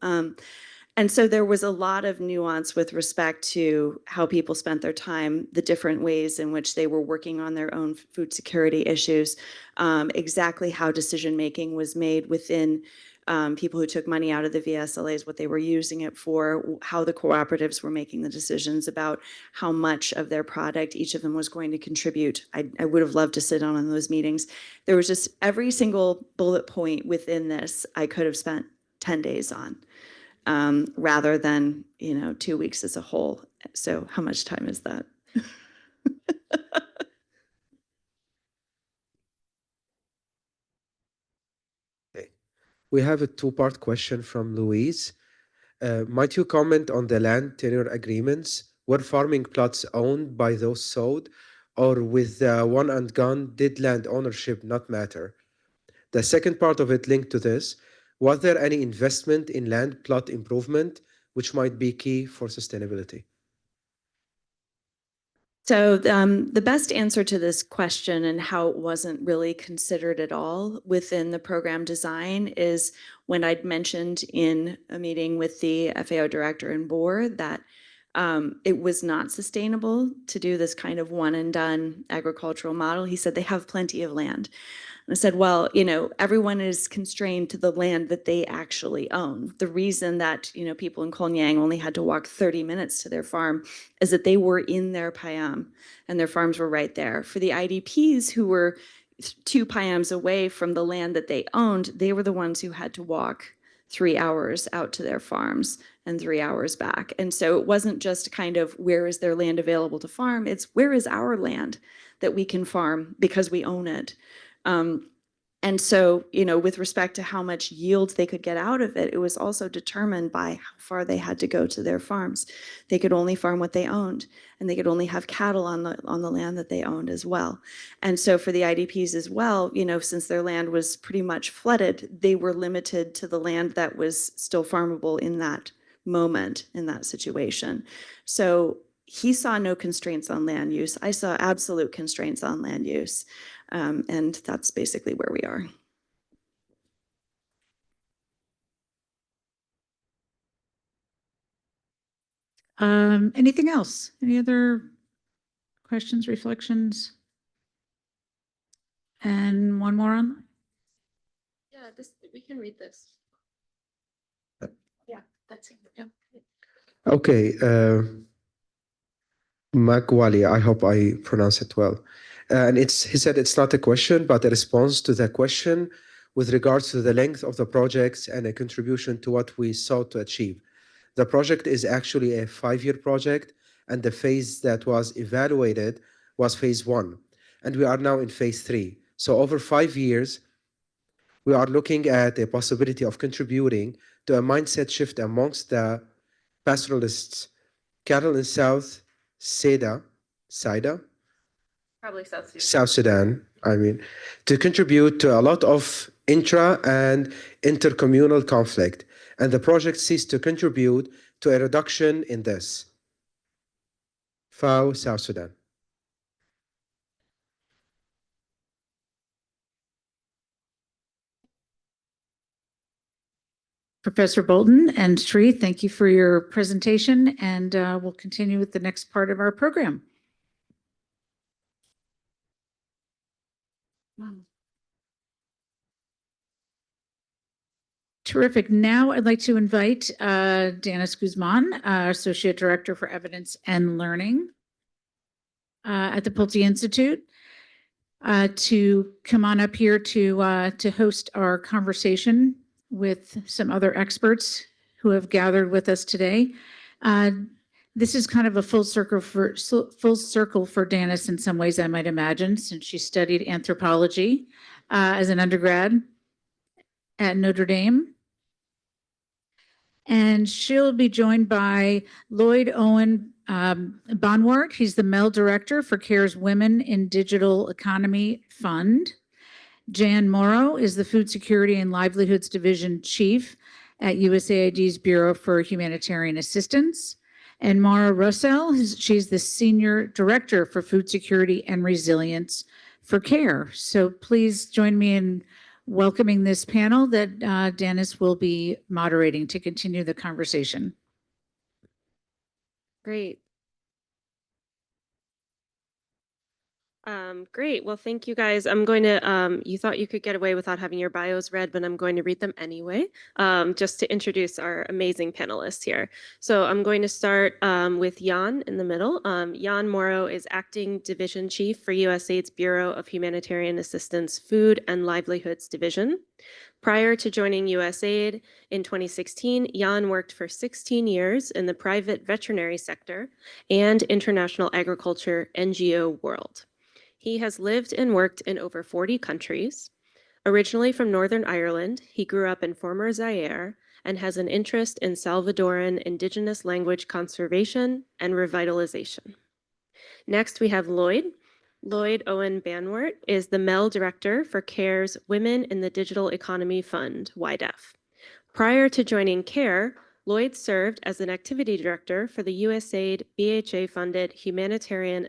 And so there was a lot of nuance with respect to how people spent their time, the different ways in which they were working on their own food security issues, exactly how decision-making was made within people who took money out of the VSLAs, what they were using it for, how the cooperatives were making the decisions about how much of their product each of them was going to contribute. I would have loved to sit on those meetings. There was just every single bullet point within this I could have spent 10 days on. Rather than 2 weeks as a whole. So how much time is that? Okay. We have a two-part question from Louise. Might you comment on the land tenure agreements? Were farming plots owned by those sold, or with the one and gone, did land ownership not matter? The second part of it linked to this, was there any investment in land plot improvement, which might be key for sustainability? So the best answer to this question and how it wasn't really considered at all within the program design is when I'd mentioned in a meeting with the FAO director and board that it was not sustainable to do this kind of one and done agricultural model. He said they have plenty of land. And I said, well, everyone is constrained to the land that they actually own. The reason that, people in Kolnyang only had to walk 30 minutes to their farm is that they were in their payam and their farms were right there. For the IDPs who were 2 payams away from the land that they owned, they were the ones who had to walk 3 hours out to their farms and 3 hours back. And so it wasn't just kind of where is their land available to farm, it's where is our land that we can farm because we own it. And so, with respect to how much yield they could get out of it, it was also determined by how far they had to go to their farms. They could only farm what they owned, and they could only have cattle on the land that they owned as well. And so for the IDPs as well, since their land was pretty much flooded, they were limited to the land that was still farmable in that moment, in that situation. So he saw no constraints on land use. I saw absolute constraints on land use. And that's basically where we are. Anything else? Any other questions, reflections? And one more on? Yeah, we can read this. Yeah, that's it. Yeah. Okay, Magwali, I hope I pronounce it well. And he said it's not a question, but a response to the question with regards to the length of the projects and a contribution to what we sought to achieve. The project is actually a 5-year project, and the phase that was evaluated was phase 1. And we are now in phase 3. So over 5 years, we are looking at a possibility of contributing to a mindset shift amongst the pastoralists, cattle in South Sudan, Probably South Sudan. South Sudan, to contribute to a lot of intra and intercommunal conflict. And the project seeks to contribute to a reduction in this. FAO, South Sudan. Professor Bolten and Sri, thank you for your presentation, and we'll continue with the next part of our program. Terrific. Now I'd like to invite Danis Guzman, Associate Director for Evidence and Learning at the Pulte Institute, to come on up here to host our conversation with some other experts who have gathered with us today. This is kind of a full circle for Danis in some ways, I might imagine, since she studied anthropology as an undergrad at Notre Dame. And she'll be joined by Lloyd Owen Bonwart. He's the Mel Director for CARE's Women in Digital Economy Fund. Jan Morrow is the Food Security and Livelihoods Division Chief at USAID's Bureau for Humanitarian Assistance. And Mara Russell, she's the Senior Director for Food Security and Resilience for CARE. So please join me in welcoming this panel that Danis will be moderating to continue the conversation. Great. Great. Well, thank you guys. I'm going to, you thought you could get away without having your bios read, but I'm going to read them anyway, just to introduce our amazing panelists here. So I'm going to start with Jan in the middle. Jan Morrow is Acting Division Chief for USAID's Bureau of Humanitarian Assistance Food and Livelihoods Division. Prior to joining USAID in 2016, Jan worked for 16 years in the private veterinary sector and international agriculture NGO world. He has lived and worked in over 40 countries. Originally from Northern Ireland, he grew up in former Zaire and has an interest in Salvadoran indigenous language conservation and revitalization. Next, we have Lloyd. Lloyd Owen Banwart is the MEL Director for CARE's Women in the Digital Economy Fund, WIDEF. Prior to joining CARE, Lloyd served as an Activity Director for the USAID BHA-funded Humanitarian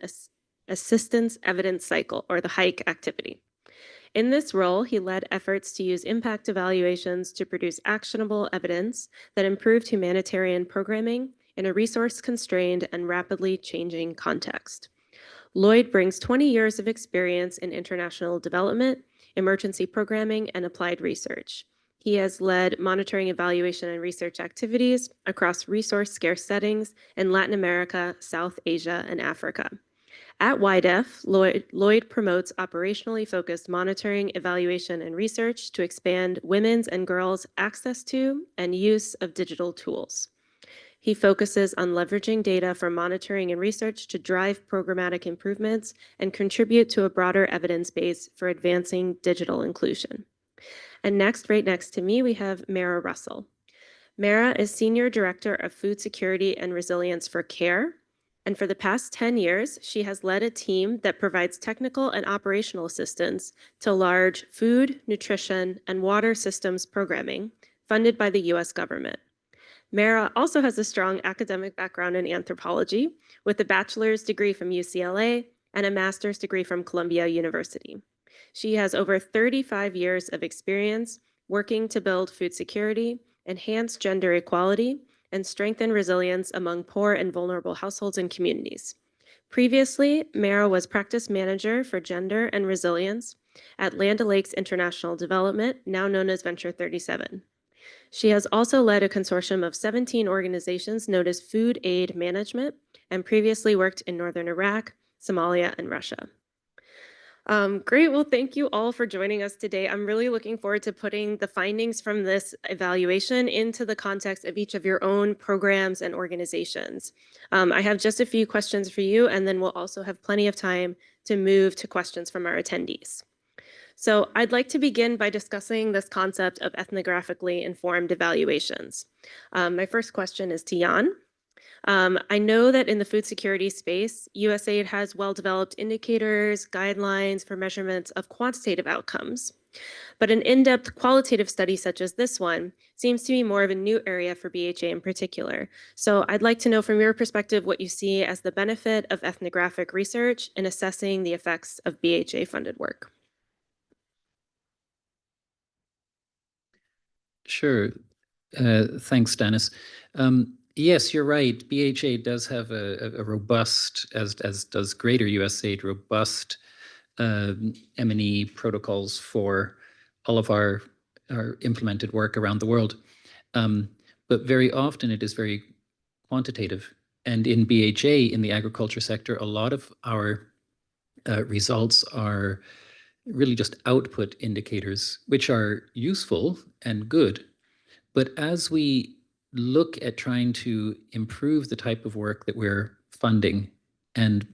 Assistance Evidence Cycle, or the HIKE activity. In this role, he led efforts to use impact evaluations to produce actionable evidence that improved humanitarian programming in a resource-constrained and rapidly changing context. Lloyd brings 20 years of experience in international development, emergency programming, and applied research. He has led monitoring, evaluation, and research activities across resource-scarce settings in Latin America, South Asia, and Africa. At WIDEF, Lloyd promotes operationally focused monitoring, evaluation, and research to expand women's and girls' access to and use of digital tools. He focuses on leveraging data for monitoring and research to drive programmatic improvements and contribute to a broader evidence base for advancing digital inclusion. And next, right next to me, we have Mara Russell. Mara is Senior Director of Food Security and Resilience for CARE. And for the past 10 years, she has led a team that provides technical and operational assistance to large food, nutrition, and water systems programming funded by the US government. Mara also has a strong academic background in anthropology with a bachelor's degree from UCLA and a master's degree from Columbia University. She has over 35 years of experience working to build food security, enhance gender equality, and strengthen resilience among poor and vulnerable households and communities. Previously, Mara was practice manager for gender and resilience at Land O'Lakes International Development, now known as Venture 37. She has also led a consortium of 17 organizations known as Food Aid Management and previously worked in Northern Iraq, Somalia, and Russia. Great. Well, thank you all for joining us today. I'm really looking forward to putting the findings from this evaluation into the context of each of your own programs and organizations. I have just a few questions for you, and then we'll also have plenty of time to move to questions from our attendees. So I'd like to begin by discussing this concept of ethnographically informed evaluations. My first question is to Jan. I know that in the food security space, USAID has well-developed indicators, guidelines for measurements of quantitative outcomes. But an in-depth qualitative study such as this one seems to be more of a new area for BHA in particular. So I'd like to know from your perspective what you see as the benefit of ethnographic research in assessing the effects of BHA-funded work. Sure. Thanks, Dennis. Yes, you're right. BHA does have a robust, as does Greater USAID, robust M&E protocols for all of our implemented work around the world. But very often it is very quantitative. And in BHA, in the agriculture sector, a lot of our results are really just output indicators, which are useful and good. But as we look at trying to improve the type of work that we're funding and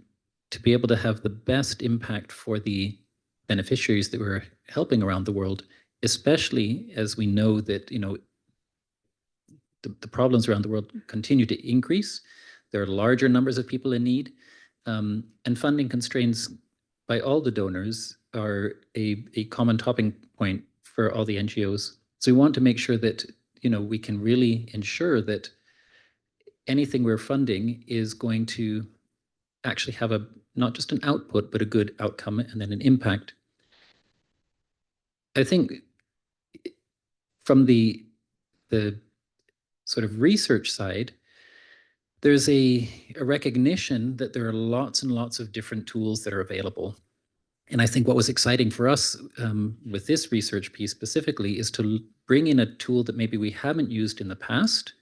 to be able to have the best impact for the beneficiaries that we're helping around the world, especially as we know that, you know, the problems around the world continue to increase. There are larger numbers of people in need, and funding constraints by all the donors are a common topping point for all the NGOs. So we want to make sure that, you know, we can really ensure that anything we're funding is going to actually have a not just an output, but a good outcome and then an impact. I think from the sort of research side, there's a recognition that there are lots and lots of different tools that are available. And I think what was exciting for us with this research piece specifically is to bring in a tool that maybe we haven't used in the past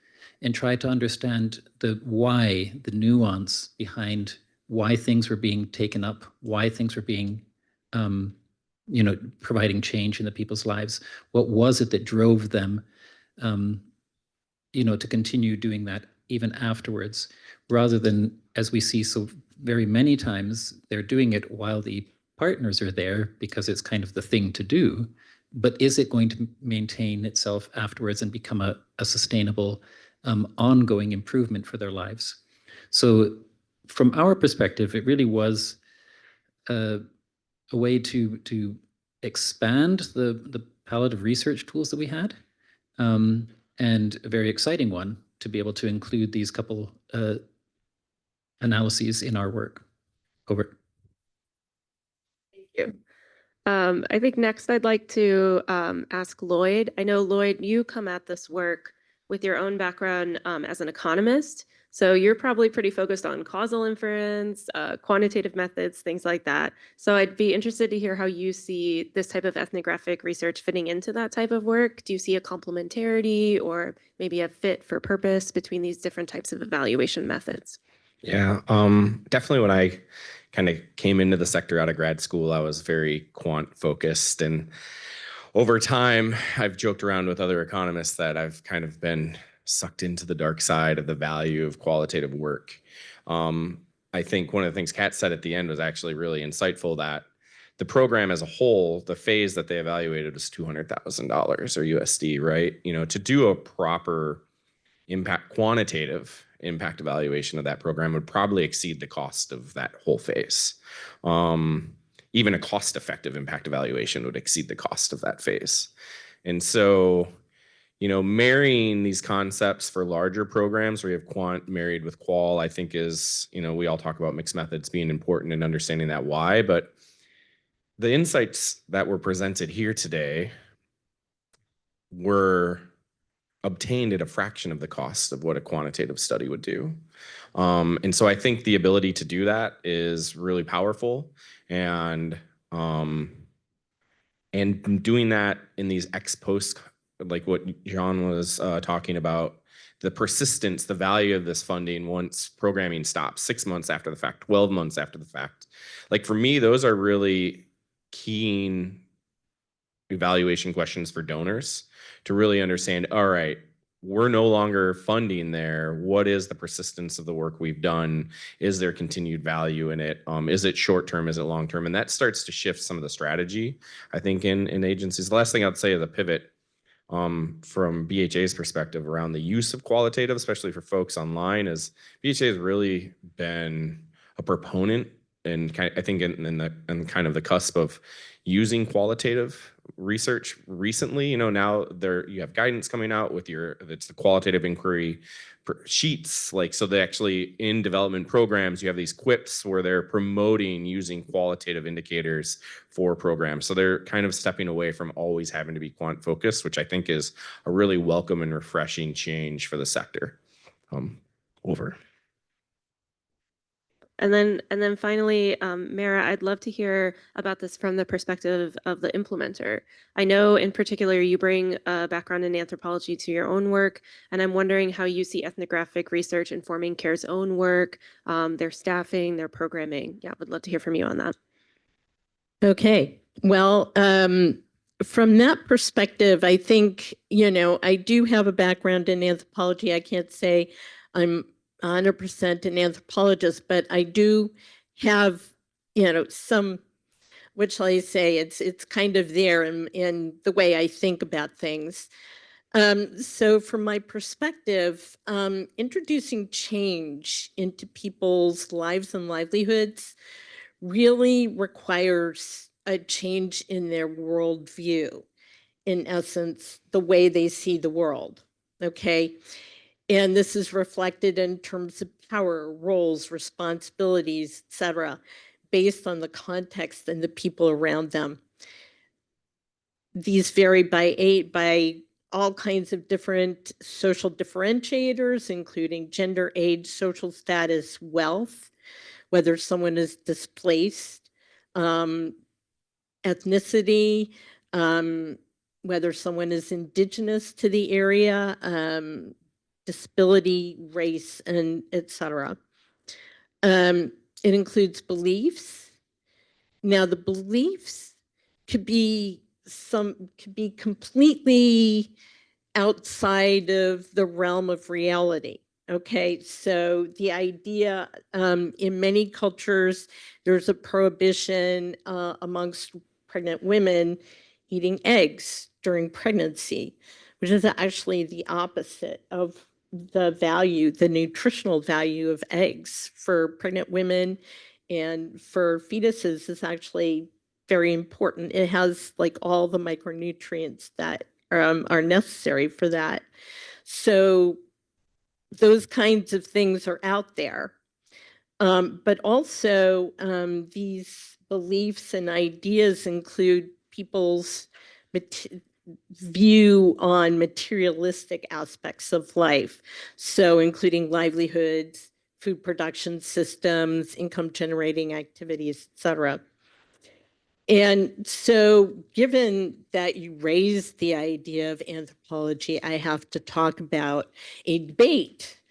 and try to understand the why, the nuance behind why things were being taken up, why things were being, providing change in the people's lives. What was it that drove them, to continue doing that even afterwards, rather than, as we see so very many times, they're doing it while the partners are there because it's kind of the thing to do. But is it going to maintain itself afterwards and become a sustainable, ongoing improvement for their lives? So from our perspective, it really was a way to expand the palette of research tools that we had, and a very exciting one to be able to include these couple analyses in our work. Over. Thank you. I think next I'd like to ask Lloyd. I know, Lloyd, you come at this work with your own background as an economist. So you're probably pretty focused on causal inference, quantitative methods, things like that. So I'd be interested to hear how you see this type of ethnographic research fitting into that type of work. Do you see a complementarity or maybe a fit for purpose between these different types of evaluation methods? Yeah, definitely when I kind of came into the sector out of grad school, I was very quant focused. And over time, I've joked around with other economists that I've kind of been sucked into the dark side of the value of qualitative work. I think one of the things Kat said at the end was actually really insightful, that the program as a whole, the phase that they evaluated was $200,000 or USD, right? To do a proper quantitative impact evaluation of that program would probably exceed the cost of that whole phase. Even a cost-effective impact evaluation would exceed the cost of that phase. And so, marrying these concepts for larger programs where you have quant married with qual, I think is, we all talk about mixed methods being important and understanding that why, but the insights that were presented here today were obtained at a fraction of the cost of what a quantitative study would do. And so I think the ability to do that is really powerful, and doing that in these ex post, like what John was talking about, the persistence, the value of this funding once programming stops, 6 months after the fact, 12 months after the fact. Like for me, those are really keen evaluation questions for donors to really understand, all right, we're no longer funding there. What is the persistence of the work we've done? Is there continued value in it? Is it short-term? Is it long-term? And that starts to shift some of the strategy, I think, in agencies. The last thing I'd say is a pivot from BHA's perspective around the use of qualitative, especially for folks online, is BHA has really been a proponent, and I think in kind of the cusp of using qualitative research recently. Now you have guidance coming out with it's the qualitative inquiry sheets, so they actually, in development programs, you have these quips where they're promoting using qualitative indicators for programs. So they're kind of stepping away from always having to be quant focused, which I think is a really welcome and refreshing change for the sector. Over. And then finally, Mara, I'd love to hear about this from the perspective of the implementer. I know in particular you bring a background in anthropology to your own work, and I'm wondering how you see ethnographic research informing CARE's own work, their staffing, their programming. Yeah, would love to hear from you on that. Okay, well, from that perspective, I think, I do have a background in anthropology. I can't say I'm 100% an anthropologist, but I do have, some, what shall I say, it's kind of there in the way I think about things. So from my perspective, introducing change into people's lives and livelihoods really requires a change in their worldview, in essence, the way they see the world, okay? And this is reflected in terms of power, roles, responsibilities, etc., based on the context and the people around them. These vary by all kinds of different social differentiators, including gender, age, social status, wealth, whether someone is displaced, ethnicity, whether someone is indigenous to the area, disability, race, and etc. It includes beliefs. Now, the beliefs could be completely outside of the realm of reality. Okay, so the idea in many cultures, there's a prohibition amongst pregnant women eating eggs during pregnancy, which is actually the opposite of the value, the nutritional value of eggs for pregnant women and for fetuses is actually very important. It has like all the micronutrients that are necessary for that. So those kinds of things are out there. But also these beliefs and ideas include people's view on materialistic aspects of life. So including livelihoods, food production systems, income generating activities, et cetera. And so given that you raised the idea of anthropology, I have to talk about a debate,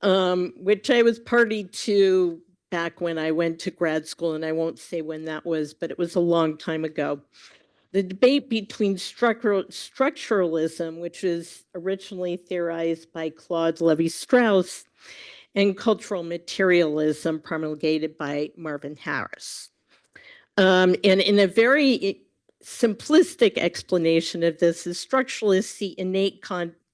which I was party to back when I went to grad school, and I won't say when that was, but it was a long time ago. The debate between structuralism, which was originally theorized by Claude Lévi-Strauss, and cultural materialism promulgated by Marvin Harris. And in a very simplistic explanation of this, is structuralists see innate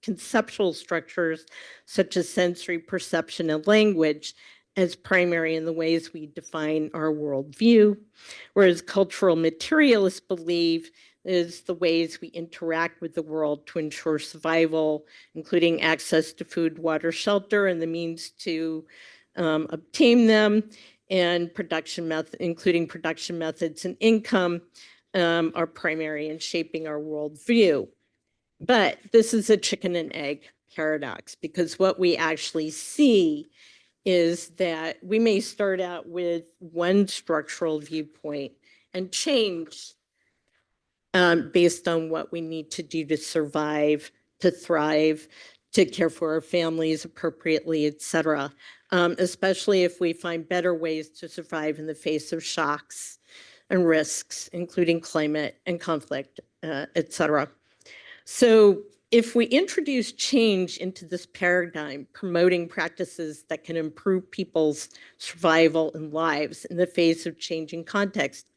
conceptual structures such as sensory perception and language as primary in the ways we define our worldview, whereas cultural materialists believe is the ways we interact with the world to ensure survival, including access to food, water, shelter, and the means to obtain them, and production method, including production methods and income, are primary in shaping our worldview. But this is a chicken and egg paradox, because what we actually see is that we may start out with one structural viewpoint and change based on what we need to do to survive, to thrive, to care for our families appropriately, et cetera, especially if we find better ways to survive in the face of shocks and risks, including climate and conflict, et cetera. So if we introduce change into this paradigm, promoting practices that can improve people's survival and lives in the face of changing context,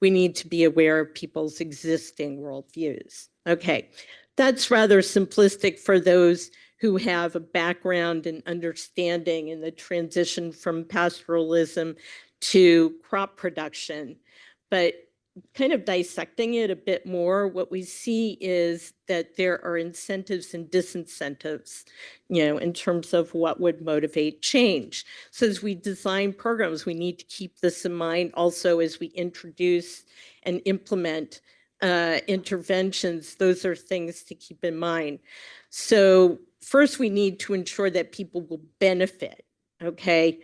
we need to be aware of people's existing worldviews. Okay, that's rather simplistic for those who have a background and understanding in the transition from pastoralism to crop production. But kind of dissecting it a bit more, what we see is that there are incentives and disincentives, in terms of what would motivate change. So as we design programs, we need to keep this in mind also as we introduce and implement interventions. Those are things to keep in mind. So first, we need to ensure that people will benefit, okay?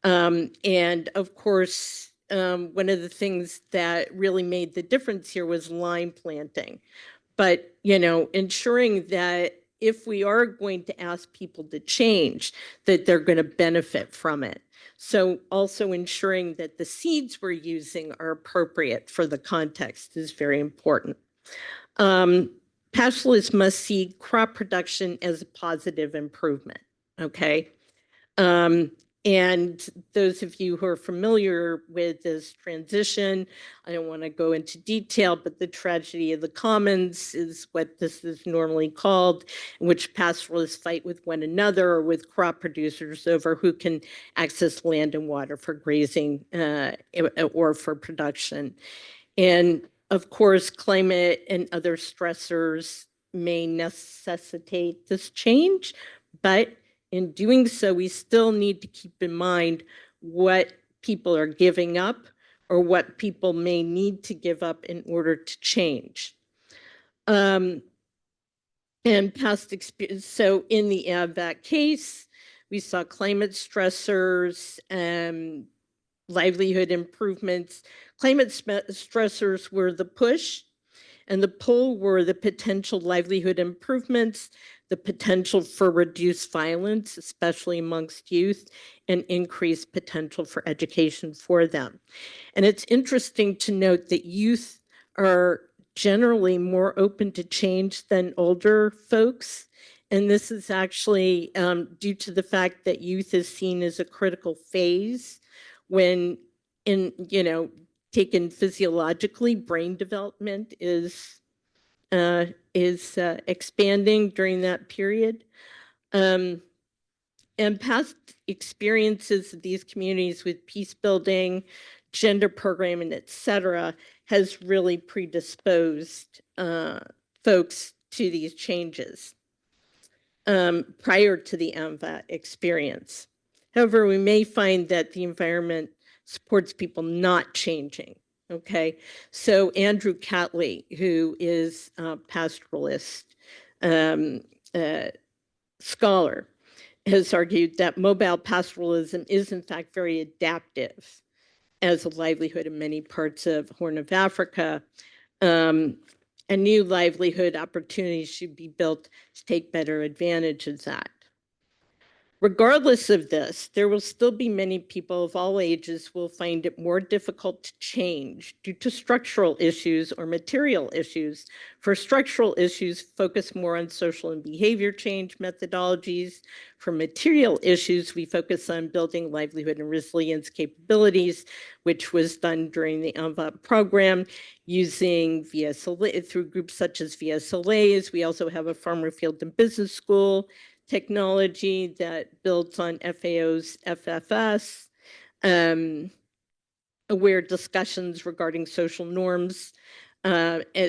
And of course, one of the things that really made the difference here was line planting. But, ensuring that if we are going to ask people to change, that they're going to benefit from it. So also ensuring that the seeds we're using are appropriate for the context is very important. Pastoralists must see crop production as a positive improvement, okay? And those of you who are familiar with this transition, I don't want to go into detail, but the tragedy of the commons is what this is normally called, in which pastoralists fight with one another or with crop producers over who can access land and water for grazing or for production. And of course, climate and other stressors may necessitate this change, but in doing so, we still need to keep in mind what people are giving up or what people may need to give up in order to change. And past experience, so in the AMVAT case, we saw climate stressors livelihood improvements. Climate stressors were the push, and the pull were the potential livelihood improvements, the potential for reduced violence, especially amongst youth, and increased potential for education for them. And it's interesting to note that youth are generally more open to change than older folks. And this is actually due to the fact that youth is seen as a critical phase when taken physiologically, brain development is expanding during that period. And past experiences of these communities with peace building, gender programming, et cetera, has really predisposed folks to these changes prior to the AMVAT experience. However, we may find that the environment supports people not changing. Okay, so Andrew Catley, who is a pastoralist scholar, has argued that mobile pastoralism is in fact very adaptive as a livelihood in many parts of Horn of Africa. And new livelihood opportunities should be built to take better advantage of that. Regardless of this, there will still be many people of all ages who will find it more difficult to change due to structural issues or material issues. For structural issues, focus more on social and behavior change methodologies. For material issues, we focus on building livelihood and resilience capabilities, which was done during the AMVAT program using VSLA through groups such as VSLAs. We also have a farmer, field, and business school technology that builds on FAO's FFS, where discussions regarding social norms,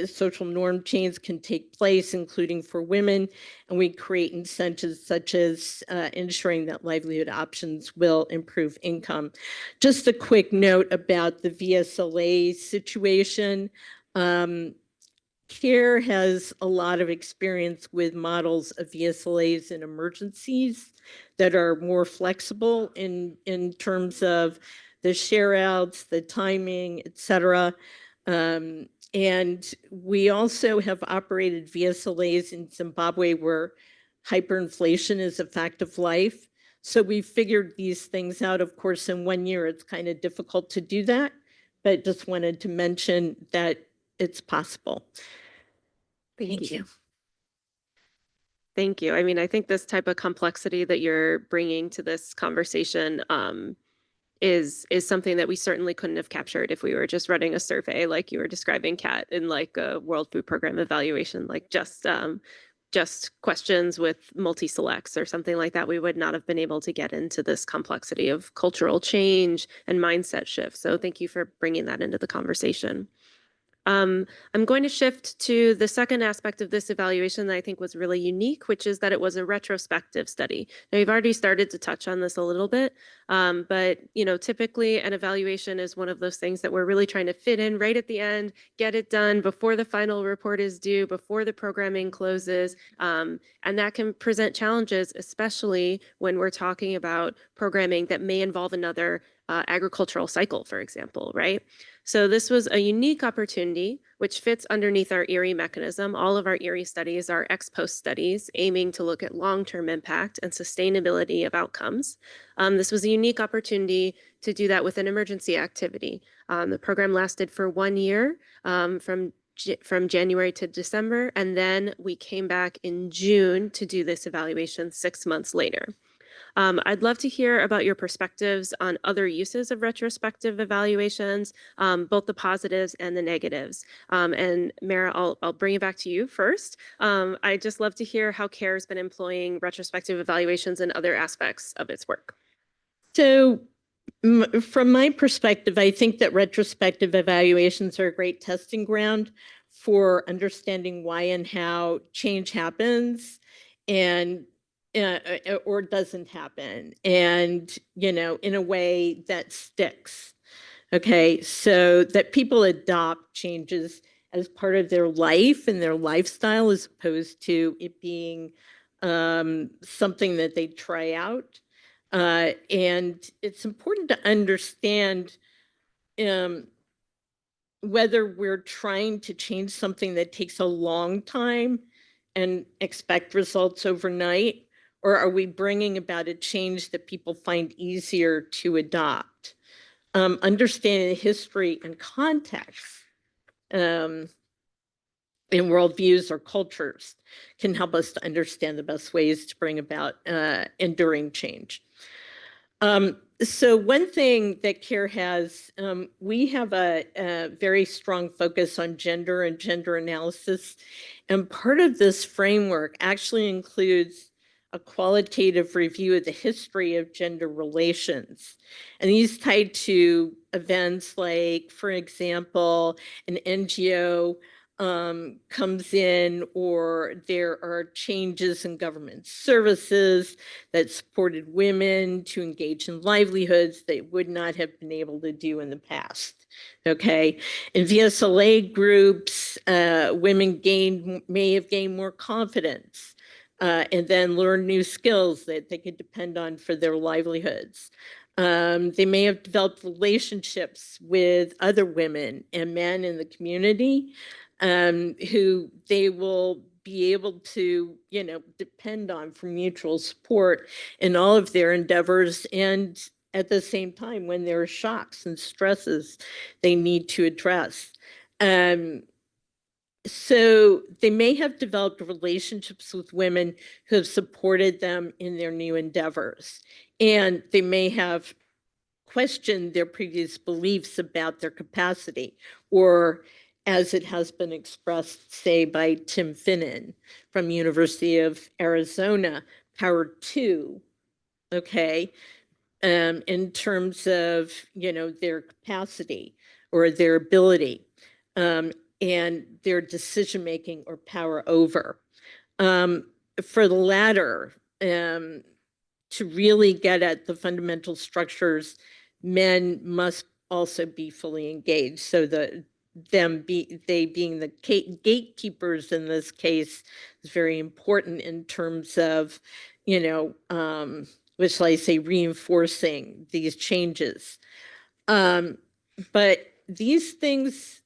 social norm change can take place, including for women, and we create incentives such as ensuring that livelihood options will improve income. Just a quick note about the VSLA situation. CARE has a lot of experience with models of VSLAs in emergencies that are more flexible in terms of the share outs, the timing, et cetera. And we also have operated VSLAs in Zimbabwe where hyperinflation is a fact of life. So we figured these things out. Of course, in 1 year, it's kind of difficult to do that, but just wanted to mention that it's possible. Thank you. Thank you. I mean, I think this type of complexity that you're bringing to this conversation is something that we certainly couldn't have captured if we were just running a survey like you were describing, Kat, in like a World Food Program evaluation, like just questions with multi-selects or something like that. We would not have been able to get into this complexity of cultural change and mindset shift. So thank you for bringing that into the conversation. I'm going to shift to the second aspect of this evaluation that I think was really unique, which is that it was a retrospective study. Now, you've already started to touch on this a little bit, but typically an evaluation is one of those things that we're really trying to fit in right at the end, get it done before the final report is due, before the programming closes, and that can present challenges, especially when we're talking about programming that may involve another agricultural cycle, for example, right? So this was a unique opportunity, which fits underneath our ERIE mechanism. All of our ERIE studies are ex post studies aiming to look at long-term impact and sustainability of outcomes. This was a unique opportunity to do that with an emergency activity. The program lasted for 1 year from January to December, and then we came back in June to do this evaluation 6 months later. I'd love to hear about your perspectives on other uses of retrospective evaluations, both the positives and the negatives. And Mara, I'll bring it back to you first. I'd just love to hear how CARE has been employing retrospective evaluations in other aspects of its work. So from my perspective, I think that retrospective evaluations are a great testing ground for understanding why and how change happens and or doesn't happen, and in a way that sticks. Okay, so that people adopt changes as part of their life and their lifestyle, as opposed to it being something that they try out. And it's important to understand whether we're trying to change something that takes a long time and expect results overnight, or are we bringing about a change that people find easier to adopt? Understanding the history and context in worldviews or cultures can help us to understand the best ways to bring about enduring change. So one thing that CARE has, we have a very strong focus on gender and gender analysis. And part of this framework actually includes a qualitative review of the history of gender relations. And these tied to events like, for example, an NGO comes in, or there are changes in government services that supported women to engage in livelihoods they would not have been able to do in the past. Okay, in VSLA groups, women may have gained more confidence and then learned new skills that they could depend on for their livelihoods. They may have developed relationships with other women and men in the community who they will be able to, depend on for mutual support in all of their endeavors. And at the same time, when there are shocks and stresses they need to address. So they may have developed relationships with women who have supported them in their new endeavors. And they may have questioned their previous beliefs about their capacity, or as it has been expressed, say, by Tim Finnan from University of Arizona, power two, okay, in terms of, their capacity or their ability and their decision-making or power over. For the latter, to really get at the fundamental structures, men must also be fully engaged. So they being the gatekeepers in this case is very important in terms of, which I say, reinforcing these changes. But these things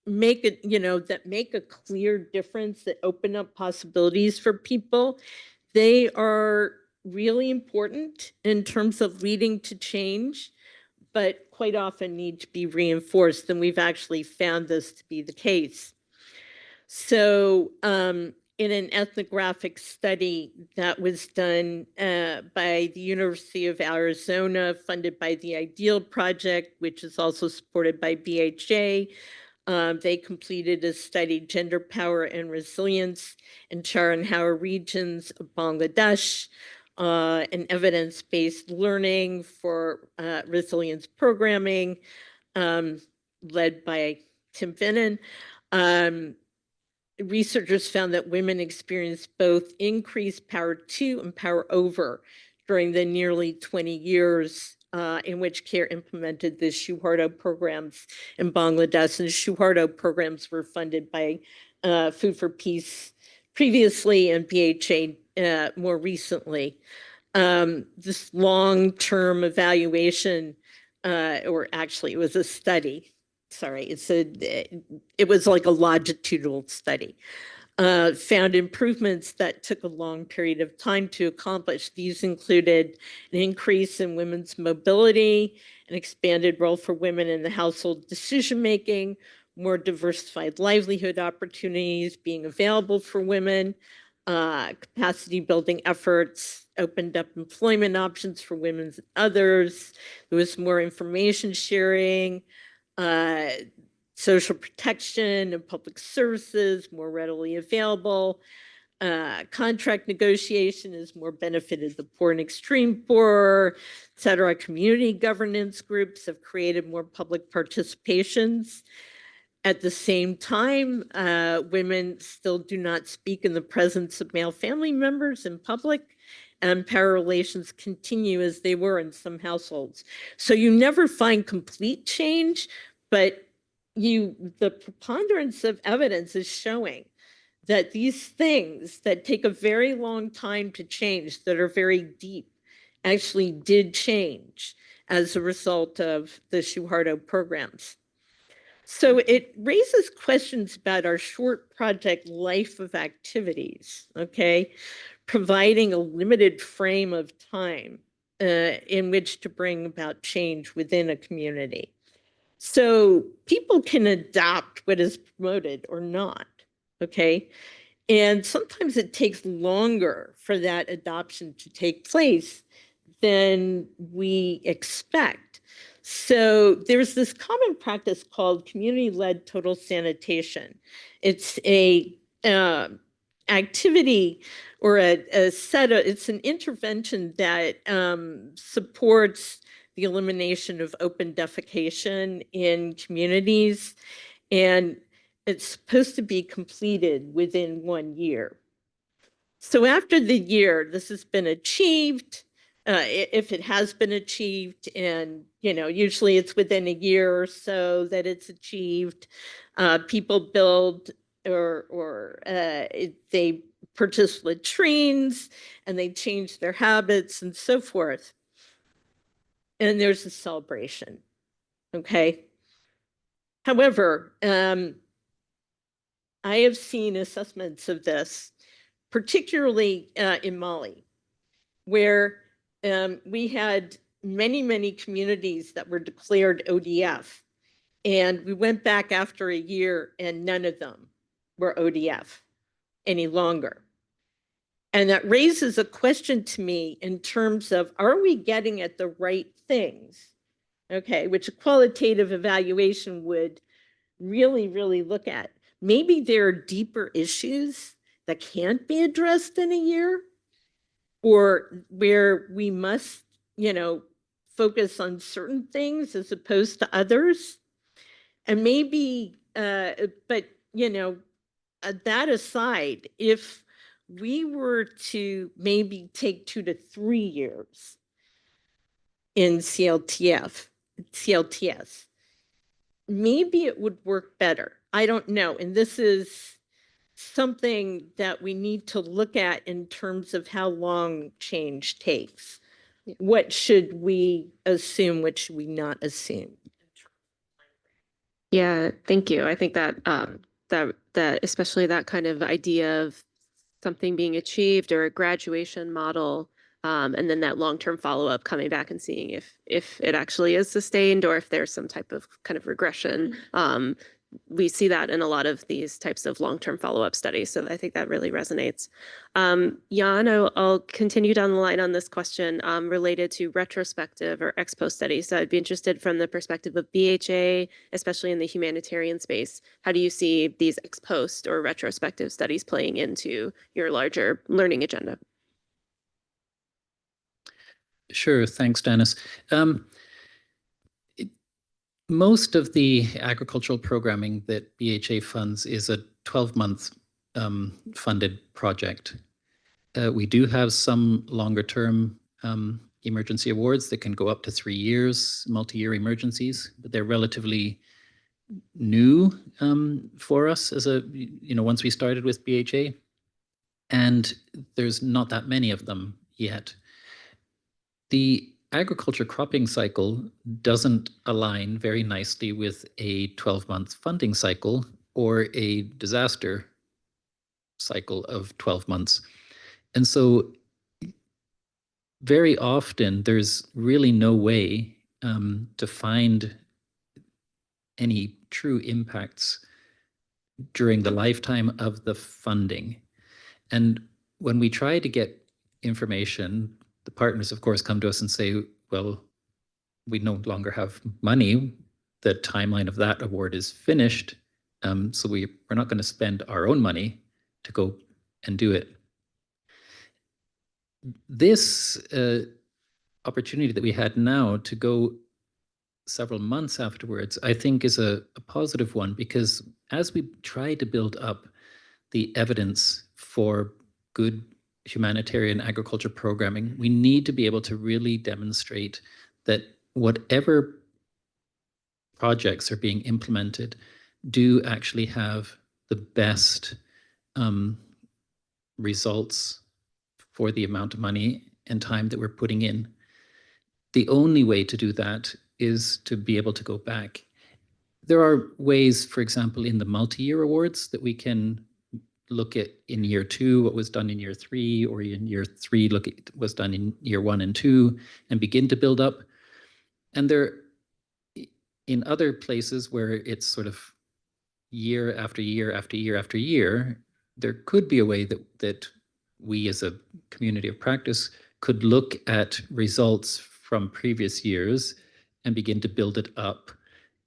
make it, that make a clear difference, that open up possibilities for people. They are really important in terms of leading to change, but quite often need to be reinforced. And we've actually found this to be the case. So in an ethnographic study that was done by the University of Arizona, funded by the IDEAL Project, which is also supported by BHA, they completed a study, Gender, Power, and Resilience in Char and Hawa regions of Bangladesh, and evidence-based learning for resilience programming, led by Tim Finnan. Researchers found that women experienced both increased power to and power over during the nearly 20 years in which CARE implemented the Suharto programs in Bangladesh. And Suharto programs were funded by Food for Peace previously and BHA more recently. This long-term evaluation, or actually it was a study, sorry, it was like a longitudinal study, found improvements that took a long period of time to accomplish. These included an increase in women's mobility, an expanded role for women in the household decision-making, more diversified livelihood opportunities being available for women, capacity building efforts opened up employment options for women and others. There was more information sharing, social protection and public services more readily available. Contract negotiation is more benefited the poor and extreme poor, et cetera. Community governance groups have created more public participations. At the same time, women still do not speak in the presence of male family members in public, and power relations continue as they were in some households. So you never find complete change, but the preponderance of evidence is showing that these things that take a very long time to change, that are very deep actually did change as a result of the Suharto programs. So it raises questions about our short project life of activities, okay? Providing a limited frame of time in which to bring about change within a community. So people can adopt what is promoted or not, okay? And sometimes it takes longer for that adoption to take place than we expect. So there's this common practice called community-led total sanitation. It's a activity or a set of, it's an intervention that supports the elimination of open defecation in communities. And it's supposed to be completed within 1 year. So after the year, this has been achieved, if it has been achieved, and usually it's within a year or so that it's achieved, people build or they purchase latrines and they change their habits and so forth. And there's a celebration, okay? However, I have seen assessments of this, particularly in Mali, where we had many communities that were declared ODF. And we went back after a year and none of them were ODF any longer. And that raises a question to me in terms of, are we getting at the right things? Okay, which a qualitative evaluation would really look at. Maybe there are deeper issues that can't be addressed in a year, or where we must, focus on certain things as opposed to others. And maybe, but, that aside, if we were to maybe take 2 to 3 years in CLTS, maybe it would work better. I don't know. And this is something that we need to look at in terms of how long change takes. Yeah. What should we assume? What should we not assume? Yeah, thank you. I think that that especially that kind of idea of something being achieved or a graduation model, and then that long-term follow-up, coming back and seeing if it actually is sustained or if there's some type of kind of regression. We see that in a lot of these types of long-term follow-up studies. So I think that really resonates. Jan, I'll continue down the line on this question related to retrospective or ex post studies. So I'd be interested from the perspective of BHA, especially in the humanitarian space. How do you see these ex post or retrospective studies playing into your larger learning agenda? Sure, thanks, Dennis. Most of the agricultural programming that BHA funds is a 12-month funded project. We do have some longer-term emergency awards that can go up to 3 years, multi-year emergencies, but they're relatively new for us as a, once we started with BHA, and there's not that many of them yet. The agriculture cropping cycle doesn't align very nicely with a 12-month funding cycle or a disaster cycle of 12 months. And so very often there's really no way to find any true impacts during the lifetime of the funding. And when we try to get information, the partners, of course, come to us and say, well, we no longer have money. The timeline of that award is finished. So we're not going to spend our own money to go and do it. This opportunity that we had now to go several months afterwards, I think is a positive one, because as we try to build up the evidence for good humanitarian agriculture programming, we need to be able to really demonstrate that whatever projects are being implemented do actually have the best results for the amount of money and time that we're putting in. The only way to do that is to be able to go back. There are ways, for example, in the multi-year awards that we can look at in year 2 what was done in year 3, or in year 3 look at what was done in year 1 and 2 and begin to build up. And there, in other places where it's sort of year after year after year after year, there could be a way that we as a community of practice could look at results from previous years and begin to build it up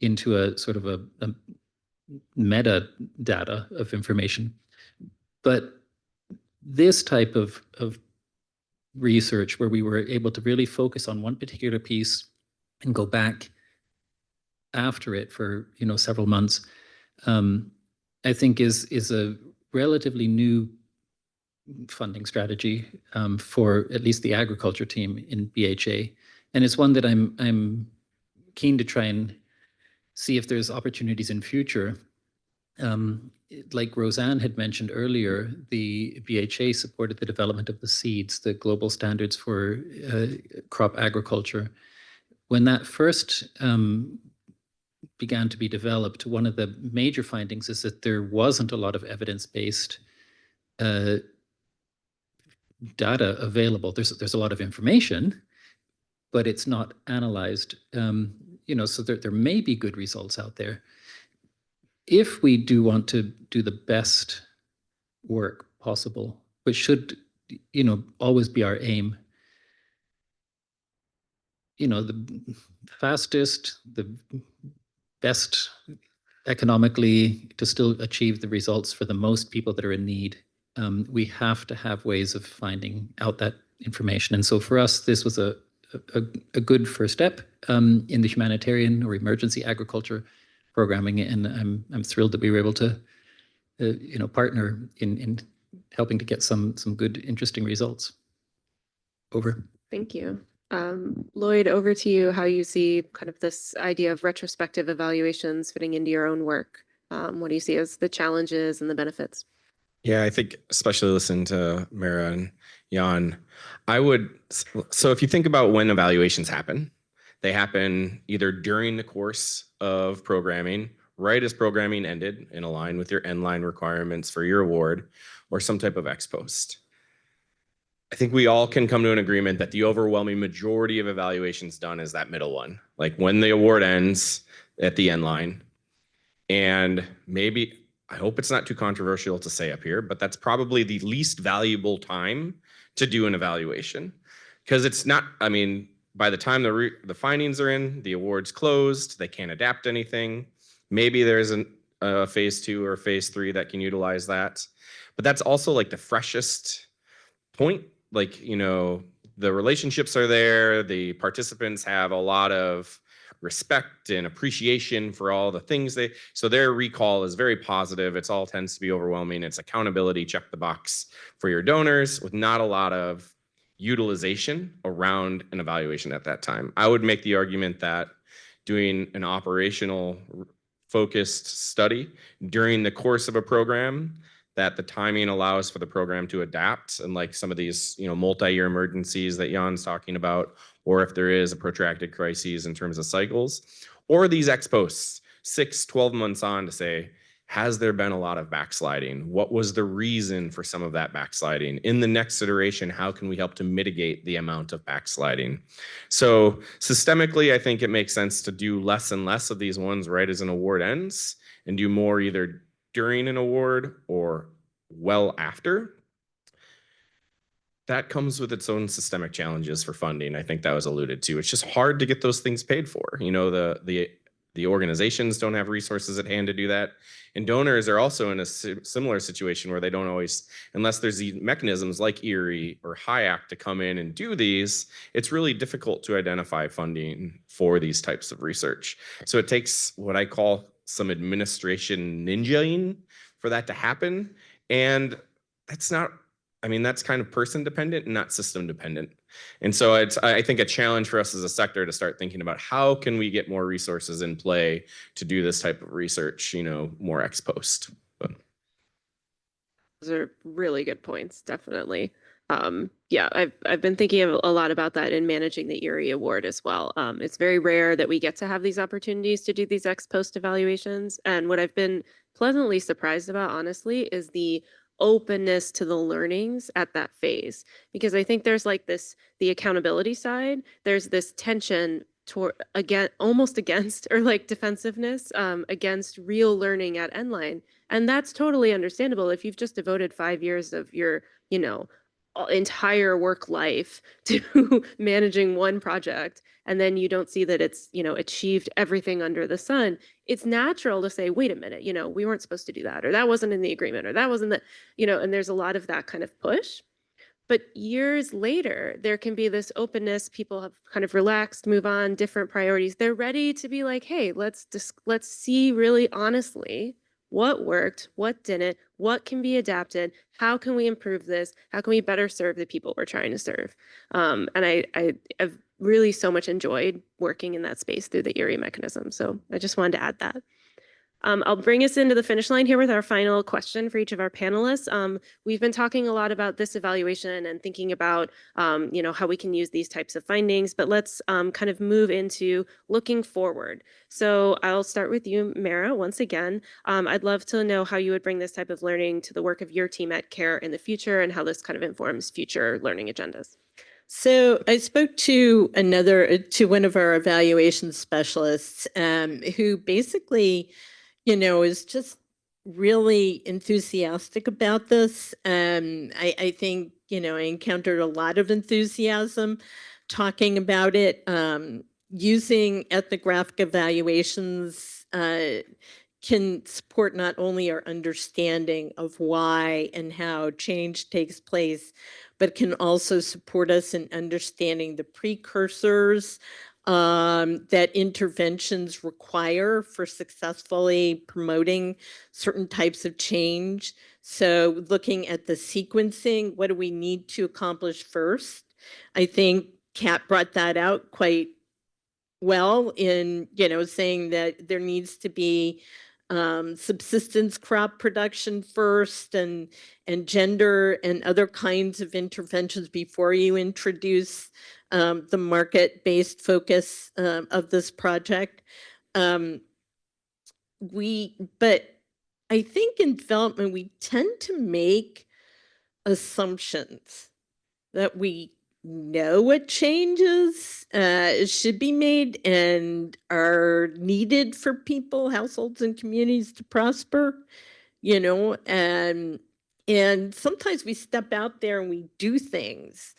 into a sort of a meta data of information. But this type of research where we were able to really focus on one particular piece and go back after it for several months, I think is a relatively new funding strategy for at least the agriculture team in BHA, and it's one that I'm keen to try and see if there's opportunities in future. Like Roseanne had mentioned earlier, the BHA supported the development of the seeds, the global standards for crop agriculture. When that first began to be developed, one of the major findings is that there wasn't a lot of evidence-based data available. There's a lot of information, but it's not analyzed. So there may be good results out there. If we do want to do the best work possible, which should, always be our aim, the fastest, the best economically to still achieve the results for the most people that are in need, we have to have ways of finding out that information. And so for us, this was a good first step in the humanitarian or emergency agriculture programming, and I'm thrilled that we were able to, partner in helping to get some good, interesting results. Over. Thank you. Lloyd, over to you, how you see kind of this idea of retrospective evaluations fitting into your own work. What do you see as the challenges and the benefits? Yeah, I think especially listening to Mara and Jan, so if you think about when evaluations happen, they happen either during the course of programming, right as programming ended in line with your end line requirements for your award, or some type of ex post. I think we all can come to an agreement that the overwhelming majority of evaluations done is that middle one, like when the award ends at the end line. And maybe, I hope it's not too controversial to say up here, but that's probably the least valuable time to do an evaluation, because it's not, by the time the findings are in, the award's closed, they can't adapt anything. Maybe there's a phase 2 or phase 3 that can utilize that. But that's also like the freshest point. Like, the relationships are there. The participants have a lot of respect and appreciation for all the things so their recall is very positive. It's all tends to be overwhelming. It's accountability, check the box for your donors, with not a lot of utilization around an evaluation at that time. I would make the argument that doing an operational focused study during the course of a program, that the timing allows for the program to adapt, and like some of these, multi-year emergencies that Jan's talking about, or if there is a protracted crisis in terms of cycles, or these ex posts, 6, 12 months on, to say, has there been a lot of backsliding? What was the reason for some of that backsliding? In the next iteration, how can we help to mitigate the amount of backsliding? So systemically, I think it makes sense to do less and less of these ones right as an award ends, and do more either during an award or well after. That comes with its own systemic challenges for funding. I think that was alluded to. It's just hard to get those things paid for. The organizations don't have resources at hand to do that. And donors are also in a similar situation where they don't always, unless there's these mechanisms like ERIE or HIAC to come in and do these, it's really difficult to identify funding for these types of research. So it takes what I call some administration ninjaing for that to happen. And that's not, that's kind of person dependent and not system dependent. And so it's, I think, a challenge for us as a sector to start thinking about how can we get more resources in play to do this type of research, more ex post. But those are really good points, definitely. Yeah, I've been thinking a lot about that in managing the Erie Award as well. It's very rare that we get to have these opportunities to do these ex post evaluations. And what I've been pleasantly surprised about, honestly, is the openness to the learnings at that phase. Because I think there's like the accountability side, there's this tension toward almost against or like defensiveness against real learning at Endline. And that's totally understandable if you've just devoted 5 years of your, entire work life to managing one project, and then you don't see that it's, achieved everything under the sun. It's natural to say, wait a minute, we weren't supposed to do that, or that wasn't in the agreement, or that wasn't and there's a lot of that kind of push. But years later, there can be this openness. People have kind of relaxed, move on, different priorities. They're ready to be like, hey, let's see really honestly what worked, what didn't, what can be adapted, how can we improve this, how can we better serve the people we're trying to serve. And I've really so much enjoyed working in that space through the Erie mechanism. So I just wanted to add that. I'll bring us into the finish line here with our final question for each of our panelists. We've been talking a lot about this evaluation and thinking about, how we can use these types of findings, but let's kind of move into looking forward. So I'll start with you, Mara, once again. I'd love to know how you would bring this type of learning to the work of your team at CARE in the future and how this kind of informs future learning agendas. So I spoke to one of our evaluation specialists who basically, is just really enthusiastic about this. I think, I encountered a lot of enthusiasm talking about it. Using ethnographic evaluations can support not only our understanding of why and how change takes place, but can also support us in understanding the precursors that interventions require for successfully promoting certain types of change. So looking at the sequencing, what do we need to accomplish first? I think Kat brought that out quite well in, saying that there needs to be subsistence crop production first and gender and other kinds of interventions before you introduce the market-based focus of this project. But I think in development, we tend to make assumptions that we know what changes should be made and are needed for people, households, and communities to prosper, and sometimes we step out there and we do things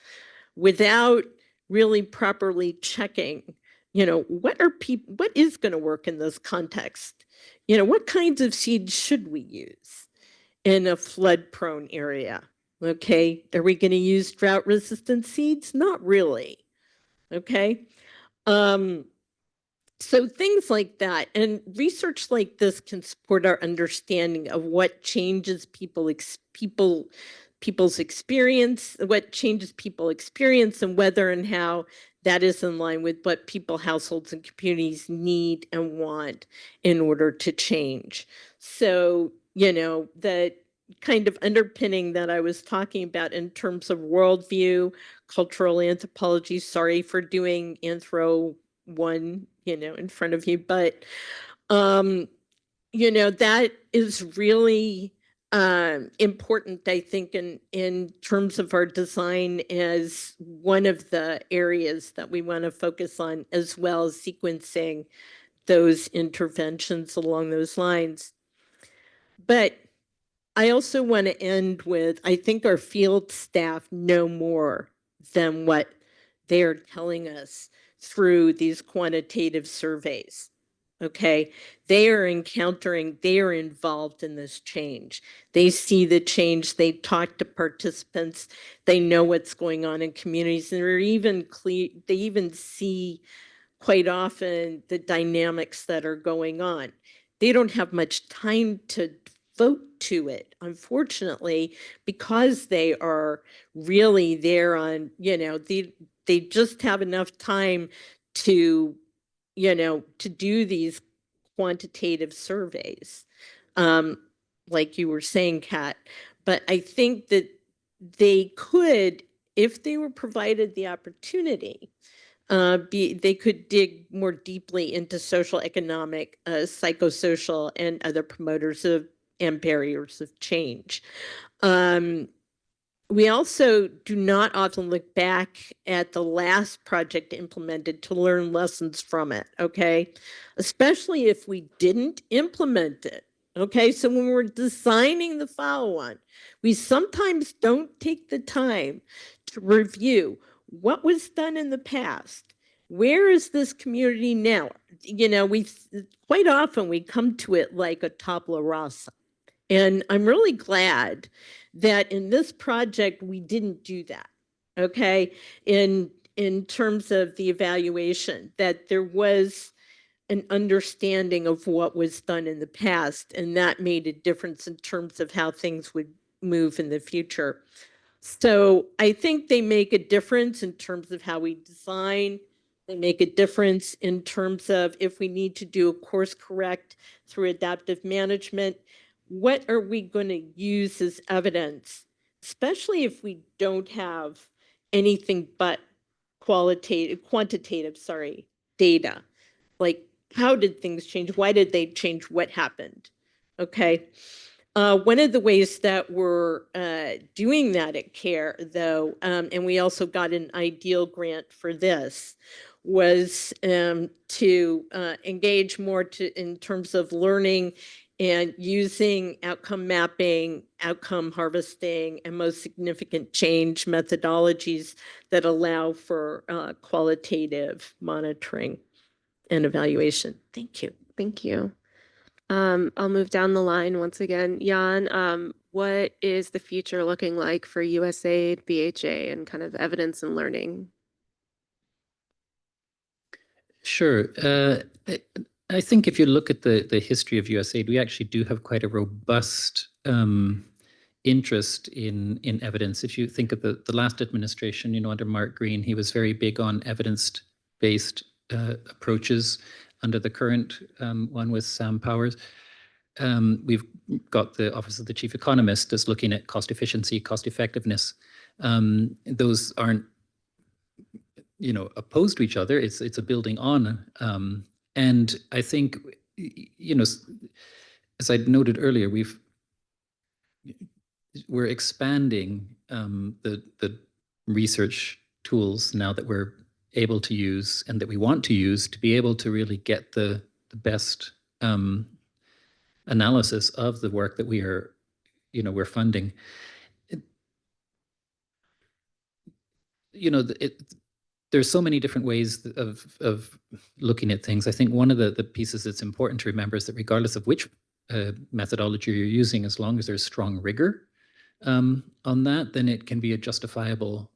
without really properly checking, what is going to work in this context? What kinds of seeds should we use in a flood-prone area? Okay, are we going to use drought-resistant seeds? Not really. Okay, so things like that, and research like this can support our understanding of what changes people's experience, what changes people experience, and whether and how that is in line with what people, households, and communities need and want in order to change. So, that kind of underpinning that I was talking about in terms of worldview, cultural anthropology, sorry for doing Anthro 1, in front of you, but, that is really important, I think, in terms of our design as one of the areas that we want to focus on, as well as sequencing those interventions along those lines. But I also want to end with, I think our field staff know more than what they're telling us through these quantitative surveys. Okay, they are involved in this change. They see the change, they talk to participants, they know what's going on in communities, and they even see quite often the dynamics that are going on. They don't have much time to devote to it, unfortunately, because they are really there on, they just have enough time to do these quantitative surveys, like you were saying, Kat. But I think that they could, if they were provided the opportunity, they could dig more deeply into social, economic, psychosocial, and other promoters of and barriers of change. We also do not often look back at the last project implemented to learn lessons from it, okay? Especially if we didn't implement it, okay? So when we're designing the follow-on, we sometimes don't take the time to review what was done in the past. Where is this community now? You know, quite often we come to it like a tabula rasa. And I'm really glad that in this project, we didn't do that, okay? In terms of the evaluation, that there was an understanding of what was done in the past, and that made a difference in terms of how things would move in the future. So I think they make a difference in terms of how we design. They make a difference in terms of if we need to do a course correct through adaptive management. What are we going to use as evidence, especially if we don't have anything but quantitative data? Like, how did things change? Why did they change? What happened? Okay. One of the ways that we're doing that at CARE, though, and we also got an IDEAL grant for this, was to engage more in terms of learning and using outcome mapping, outcome harvesting, and most significant change methodologies that allow for qualitative monitoring and evaluation. Thank you. Thank you. I'll move down the line once again. Jan, what is the future looking like for USAID, BHA, and kind of evidence and learning? Sure. I think if you look at the history of USAID, we actually do have quite a robust interest in evidence. If you think of the last administration, you know, under Mark Green, he was very big on evidence-based approaches. Under the current one with Sam Powers, we've got the Office of the Chief Economist that's looking at cost efficiency, cost effectiveness. Those aren't, you know, opposed to each other. It's a building on. And I think, you know, as I noted earlier, we're expanding the research tools now that we're able to use and that we want to use to be able to really get the best analysis of the work that we're funding. There's so many different ways of looking at things. I think one of the pieces that's important to remember is that regardless of which methodology you're using, as long as there's strong rigor on that, then it can be a justifiable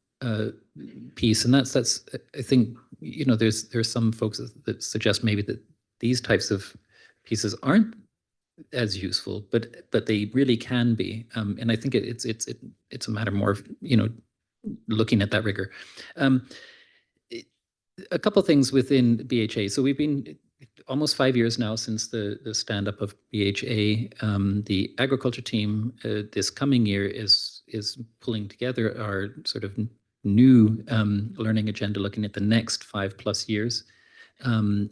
piece. And that's I think, you know, there's some folks that suggest maybe that these types of pieces aren't as useful, but they really can be. And I think it's a matter more of, you know, looking at that rigor. A couple things within BHA. So we've been almost 5 years now since the stand-up of BHA. The agriculture team this coming year is pulling together our sort of new learning agenda, looking at the next 5+ years.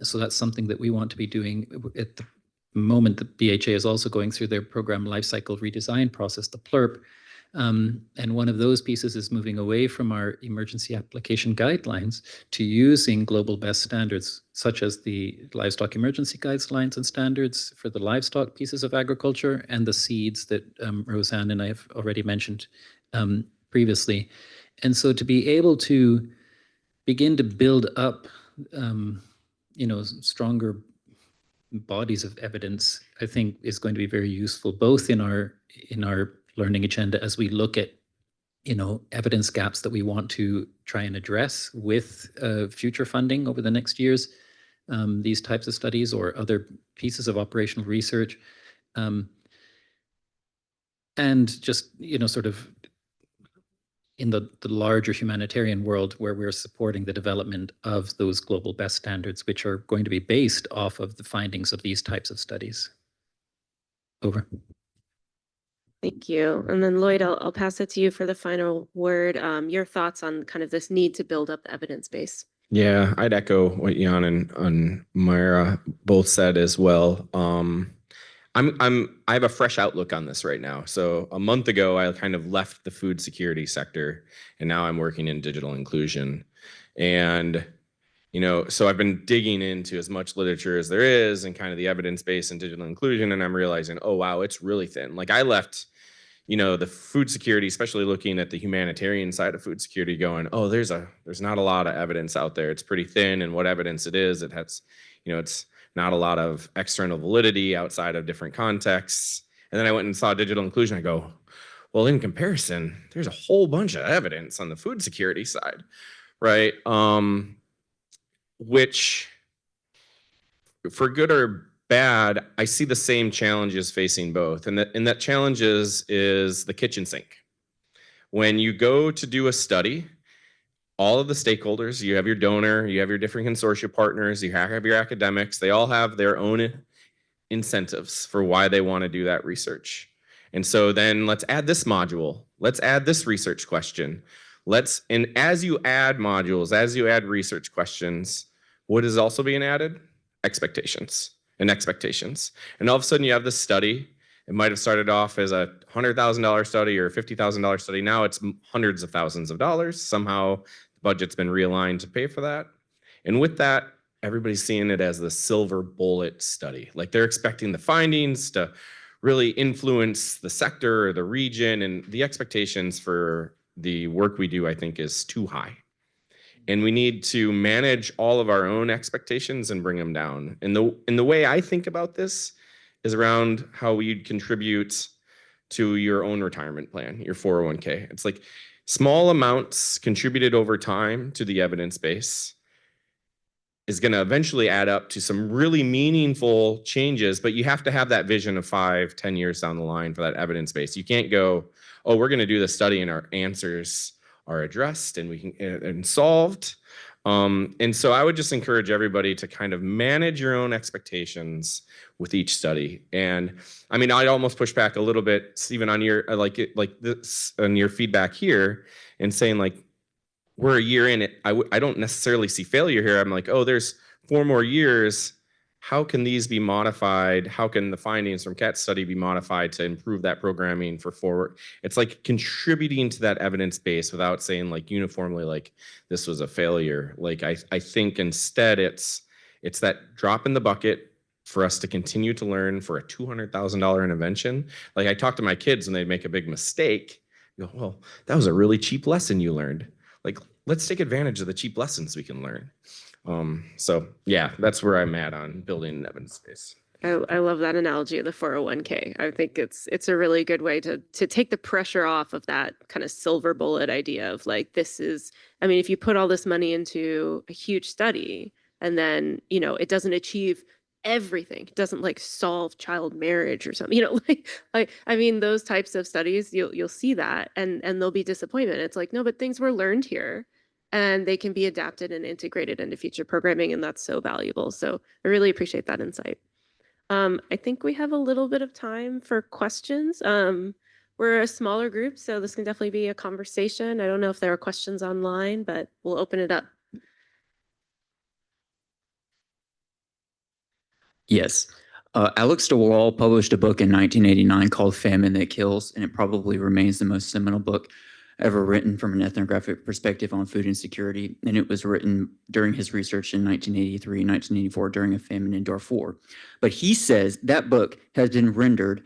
So that's something that we want to be doing. At the moment, the BHA is also going through their program lifecycle redesign process, the PLERP. And one of those pieces is moving away from our emergency application guidelines to using global best standards, such as the livestock emergency guidelines and standards for the livestock pieces of agriculture and the seeds that Roseanne and I have already mentioned previously. And so to be able to begin to build up, you know, stronger bodies of evidence, I think is going to be very useful, both in our learning agenda as we look at, you know, evidence gaps that we want to try and address with future funding over the next years, these types of studies or other pieces of operational research. And just, you know, sort of in the larger humanitarian world where we're supporting the development of those global best standards, which are going to be based off of the findings of these types of studies. Over. Thank you. And then Lloyd, I'll pass it to you for the final word. Your thoughts on kind of this need to build up the evidence base. Yeah, I'd echo what Jan and Myra both said as well. I have a fresh outlook on this right now. So a month ago, I kind of left the food security sector, and now I'm working in digital inclusion. And so I've been digging into as much literature as there is and kind of the evidence base and digital inclusion, and I'm realizing, oh wow, it's really thin. Like I left the food security, especially looking at the humanitarian side of food security, going, oh, there's not a lot of evidence out there. It's pretty thin, and what evidence it is, it has, it's not a lot of external validity outside of different contexts. And then I went and saw digital inclusion. I go, well, in comparison, there's a whole bunch of evidence on the food security side, right? Which, for good or bad, I see the same challenges facing both. And that challenges is the kitchen sink. When you go to do a study, all of the stakeholders, you have your donor, you have your different consortia partners, you have your academics, they all have their own incentives for why they want to do that research. And so then let's add this module. Let's add this research question. And as you add modules, as you add research questions, what is also being added? Expectations. And all of a sudden you have this study. It might have started off as a $100,000 study or a $50,000 study. Now it's hundreds of thousands of dollars. Somehow the budget's been realigned to pay for that. And with that, everybody's seeing it as the silver bullet study. Like they're expecting the findings to really influence the sector or the region, and the expectations for the work we do, I think, is too high. And we need to manage all of our own expectations and bring them down. And the way I think about this is around how we'd contribute to your own retirement plan, your 401k. It's like small amounts contributed over time to the evidence base is going to eventually add up to some really meaningful changes, but you have to have that vision of 5-10 years down the line for that evidence base. You can't go, oh, we're going to do the study and our answers are addressed and we can and solved. And so I would just encourage everybody to kind of manage your own expectations with each study. And I mean, I'd almost push back a little bit, Stephen, on your on your feedback here and saying like, we're a year in it. I don't necessarily see failure here. I'm like, oh, there's 4 more years. How can these be modified? How can the findings from CAT study be modified to improve that programming for forward? It's like contributing to that evidence base without saying like uniformly like this was a failure. Like I think instead it's that drop in the bucket for us to continue to learn for a $200,000 intervention. Like I talk to my kids when they make a big mistake. I go, well, that was a really cheap lesson you learned. Like, let's take advantage of the cheap lessons we can learn. So yeah, that's where I'm at on building an evidence base. I love that analogy of the 401k. I think it's a really good way to take the pressure off of that kind of silver bullet idea of like, this is, I mean, if you put all this money into a huge study and then, it doesn't achieve everything, it doesn't like solve child marriage or something, like I mean, those types of studies, you'll see that and there'll be disappointment. It's like, no, but things were learned here and they can be adapted and integrated into future programming. And that's so valuable. So I really appreciate that insight. I think we have a little bit of time for questions. We're a smaller group, so this can definitely be a conversation. I don't know if there are questions online, but we'll open it up. Yes. Alex DeWall published a book in 1989 called Famine That Kills, and it probably remains the most seminal book ever written from an ethnographic perspective on food insecurity. And it was written during his research in 1983, 1984, during a famine in Darfur. But he says that book has been rendered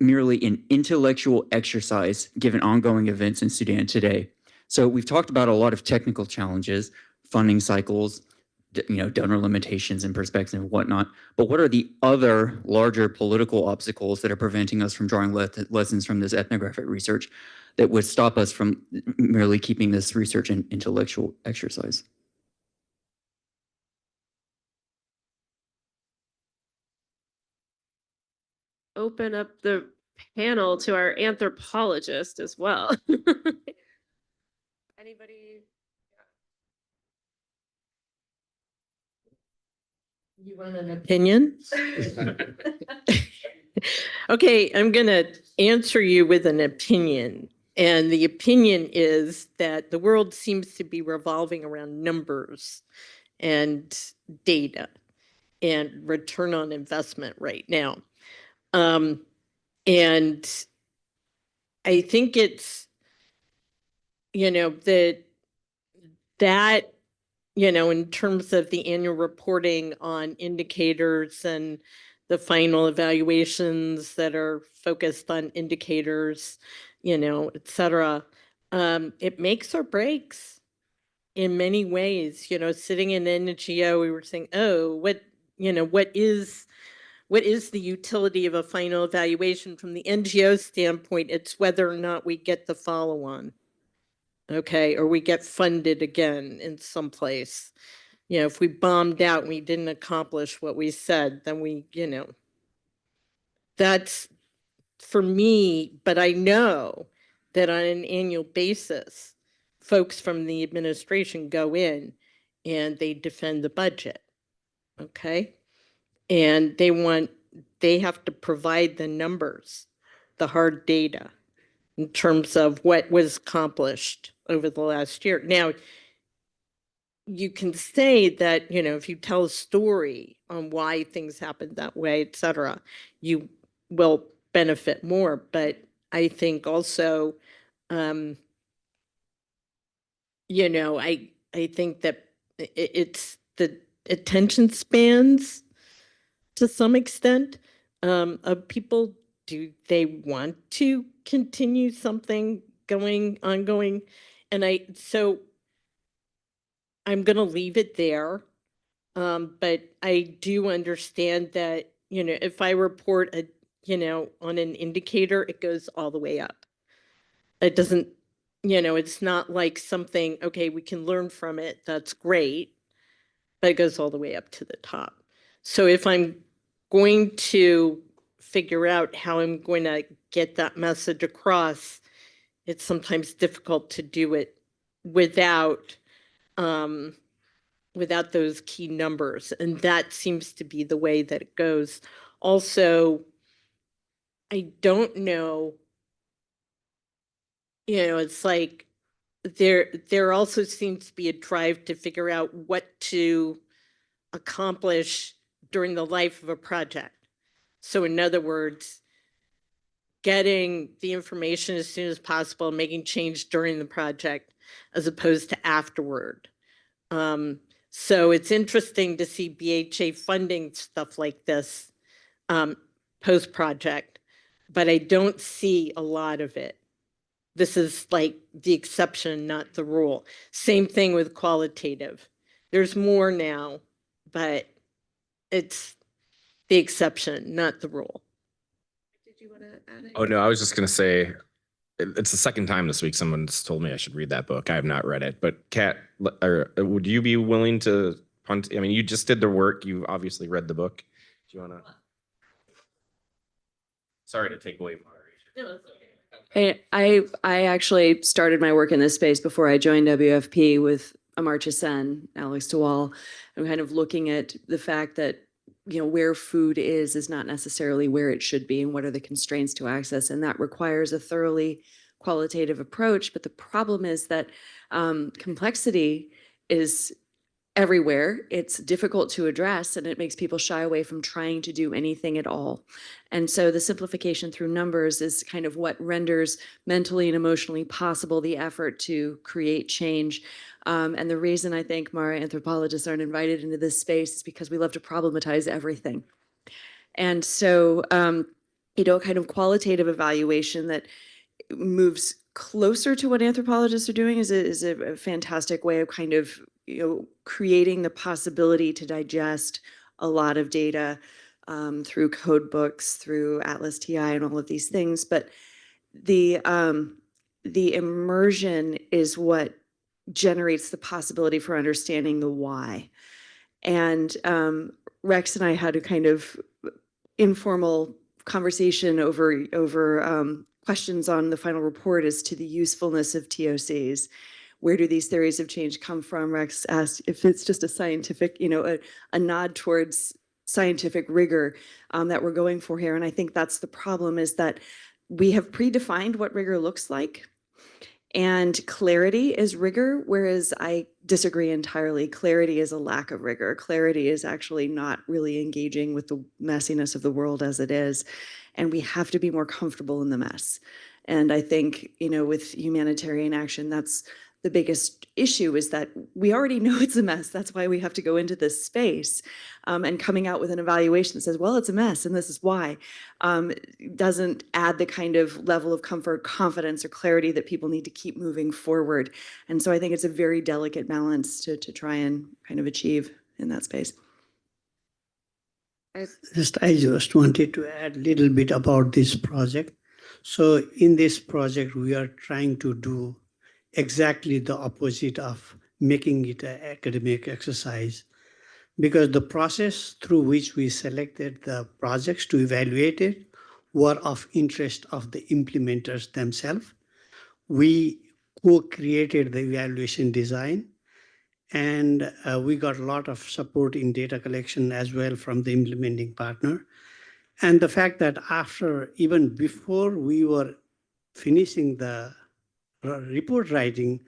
merely an intellectual exercise given ongoing events in Sudan today. So we've talked about a lot of technical challenges, funding cycles, donor limitations and perspectives and whatnot. But what are the other larger political obstacles that are preventing us from drawing lessons from this ethnographic research that would stop us from merely keeping this research an intellectual exercise? Open up the panel to our anthropologist as well. Anybody? You want an opinion? Okay, I'm going to answer you with an opinion. And the opinion is that the world seems to be revolving around numbers and data and return on investment right now. And I think it's, that, in terms of the annual reporting on indicators and the final evaluations that are focused on indicators, et cetera, it makes or breaks in many ways. Sitting in NGO, we were saying, oh, what is the utility of a final evaluation from the NGO standpoint? It's whether or not we get the follow-on, okay, or we get funded again in some place. If we bombed out and we didn't accomplish what we said, then that's for me. But I know that on an annual basis, folks from the administration go in and they defend the budget, okay? And they have to provide the numbers, the hard data in terms of what was accomplished over the last year. Now, you can say that, if you tell a story on why things happened that way, et cetera, you will benefit more. But I think also, I think that it's the attention spans to some extent of people. Do they want to continue something ongoing? And so I'm going to leave it there. But I do understand that, if I report on an indicator, it goes all the way up. It doesn't, it's not like something, okay, we can learn from it. That's great. But it goes all the way up to the top. So if I'm going to figure out how I'm going to get that message across, it's sometimes difficult to do it without those key numbers. And that seems to be the way that it goes. Also, I don't know, it's like there also seems to be a drive to figure out what to accomplish during the life of a project. So in other words, getting the information as soon as possible, making change during the project as opposed to afterward. So it's interesting to see BHA funding stuff like this post-project, but I don't see a lot of it. This is like the exception, not the rule. Same thing with qualitative. There's more now, but it's the exception, not the rule. Did you want to add it? Oh, no, I was just going to say, it's the second time this week someone's told me I should read that book. I have not read it, but Kat, would you be willing to punt? I mean, you just did the work. You obviously read the book. Do you want to? Sorry to take away moderation. No, it's okay. I actually started my work in this space before I joined WFP with Amartya Sen, Alex DeWall. I'm kind of looking at the fact that where food is not necessarily where it should be, and what are the constraints to access, and that requires a thoroughly qualitative approach. But the problem is that complexity is everywhere. It's difficult to address, and it makes people shy away from trying to do anything at all. And so the simplification through numbers is kind of what renders mentally and emotionally possible the effort to create change. And the reason I think Mara anthropologists aren't invited into this space is because we love to problematize everything. And so, kind of qualitative evaluation that moves closer to what anthropologists are doing is a fantastic way of kind of creating the possibility to digest a lot of data through code books, through Atlas TI, and all of these things. But the immersion is what generates the possibility for understanding the why. And Rex and I had a kind of informal conversation over questions on the final report as to the usefulness of TOCs. Where do these theories of change come from? Rex asked if it's just a scientific, a nod towards scientific rigor that we're going for here. And I think that's the problem, is that we have predefined what rigor looks like. And clarity is rigor, whereas I disagree entirely. Clarity is a lack of rigor. Clarity is actually not really engaging with the messiness of the world as it is. And we have to be more comfortable in the mess. And I think, with humanitarian action, that's the biggest issue, is that we already know it's a mess. That's why we have to go into this space. And coming out with an evaluation that says, well, it's a mess and this is why, doesn't add the kind of level of comfort, confidence, or clarity that people need to keep moving forward. And so I think it's a very delicate balance to try and kind of achieve in that space. I just wanted to add a little bit about this project. So in this project, we are trying to do exactly the opposite of making it an academic exercise, because the process through which we selected the projects to evaluate it were of interest of the implementers themselves. We co-created the evaluation design, and we got a lot of support in data collection as well from the implementing partner. And the fact that even before we were finishing the report writing,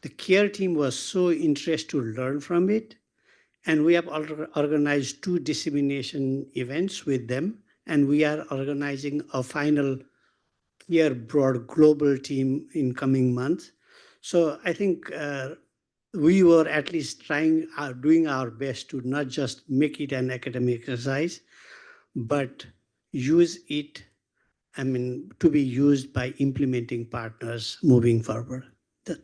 the care team was so interested to learn from it. And we have organized 2 dissemination events with them. And we are organizing a final care broad global team in coming months. So I think we were at least doing our best to not just make it an academic exercise, but use it, to be used by implementing partners moving forward. And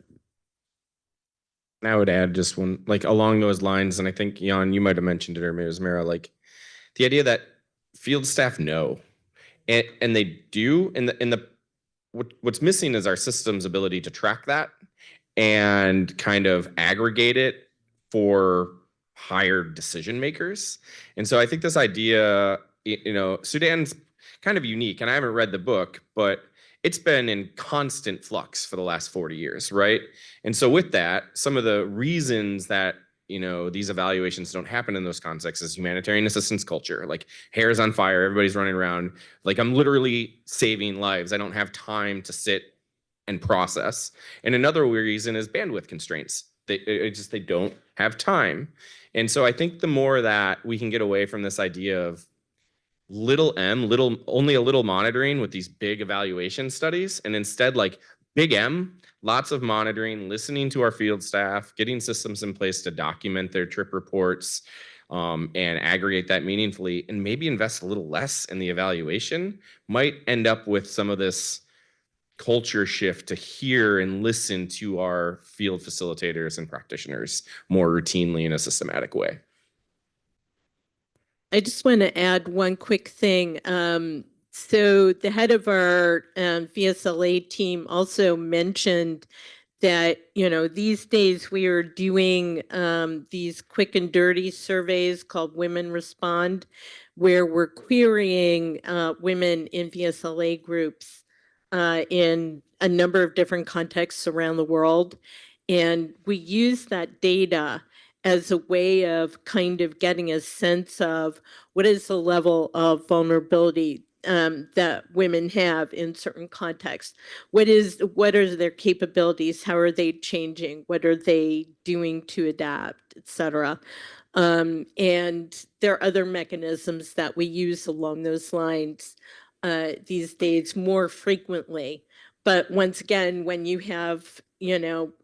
I would add just one, like along those lines, and I think Jan, you might have mentioned it, or maybe it was Mara, like the idea that field staff know, and they do, what's missing is our system's ability to track that and kind of aggregate it for higher decision makers. And so I think this idea, Sudan's kind of unique, and I haven't read the book, but it's been in constant flux for the last 40 years, right? And so with that, some of the reasons that these evaluations don't happen in those contexts is humanitarian assistance culture. Like, hair's on fire, everybody's running around. Like, I'm literally saving lives. I don't have time to sit and process. And another reason is bandwidth constraints. They don't have time. And so I think the more that we can get away from this idea of only a little monitoring with these big evaluation studies, and instead like big M, lots of monitoring, listening to our field staff, getting systems in place to document their trip reports, and aggregate that meaningfully, and maybe invest a little less in the evaluation, might end up with some of this culture shift to hear and listen to our field facilitators and practitioners more routinely in a systematic way. I just want to add one quick thing. So the head of our VSLA team also mentioned that, these days we are doing these quick and dirty surveys called Women Respond, where we're querying women in VSLA groups in a number of different contexts around the world. And we use that data as a way of kind of getting a sense of what is the level of vulnerability that women have in certain contexts. What are their capabilities? How are they changing? What are they doing to adapt, et cetera? And there are other mechanisms that we use along those lines these days more frequently. But once again, when you have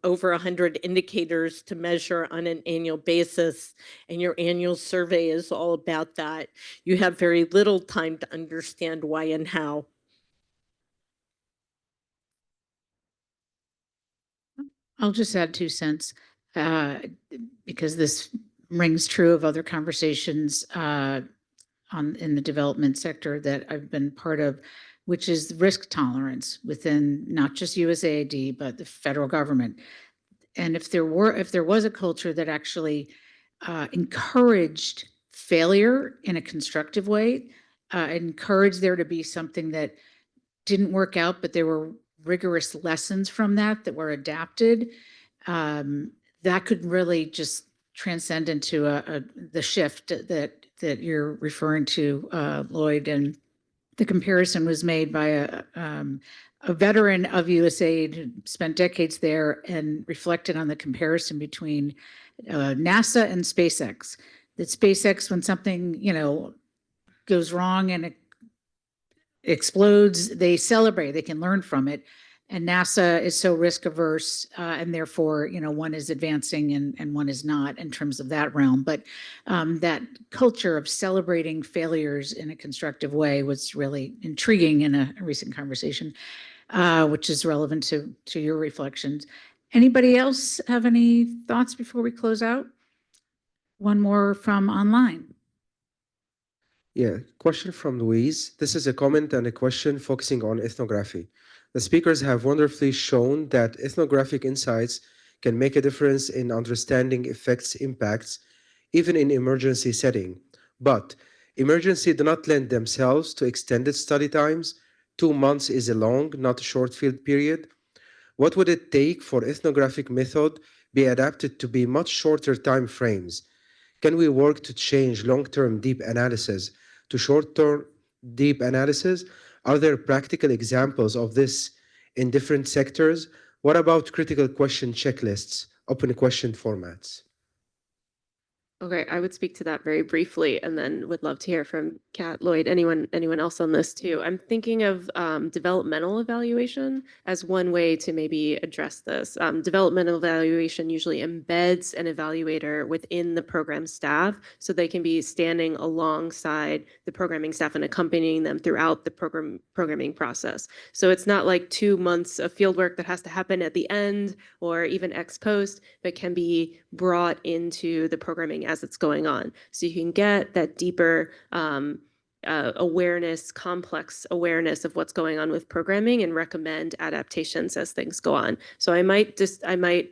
over 100 indicators to measure on an annual basis, and your annual survey is all about that, you have very little time to understand why and how. I'll just add 2 cents because this rings true of other conversations in the development sector that I've been part of, which is risk tolerance within not just USAID, but the federal government. And if there was a culture that actually encouraged failure in a constructive way, encouraged there to be something that didn't work out, but there were rigorous lessons from that were adapted, that could really just transcend into the shift that that you're referring to, Lloyd, and the comparison was made by a veteran of USAID who spent decades there and reflected on the comparison between NASA and SpaceX. That SpaceX, when something, goes wrong and it explodes, they celebrate, they can learn from it. And NASA is so risk averse, and therefore, one is advancing and one is not in terms of that realm. But that culture of celebrating failures in a constructive way was really intriguing in a recent conversation, which is relevant to your reflections. Anybody else have any thoughts before we close out? One more from online. Yeah, question from Louise. This is a comment and a question focusing on ethnography. The speakers have wonderfully shown that ethnographic insights can make a difference in understanding effects, impacts, even in emergency setting. But emergency do not lend themselves to extended study times. 2 months is a long, not a short field period. What would it take for ethnographic method be adapted to be much shorter time frames? Can we work to change long-term deep analysis to short-term deep analysis? Are there practical examples of this in different sectors? What about critical question checklists, open question formats? Okay, I would speak to that very briefly and then would love to hear from Kat, Lloyd, anyone else on this too. I'm thinking of developmental evaluation as one way to maybe address this. Developmental evaluation usually embeds an evaluator within the program staff so they can be standing alongside the programming staff and accompanying them throughout the programming process. So it's not like 2 months of fieldwork that has to happen at the end or even ex post, but can be brought into the programming as it's going on. So you can get that deeper awareness, complex awareness of what's going on with programming and recommend adaptations as things go on. So I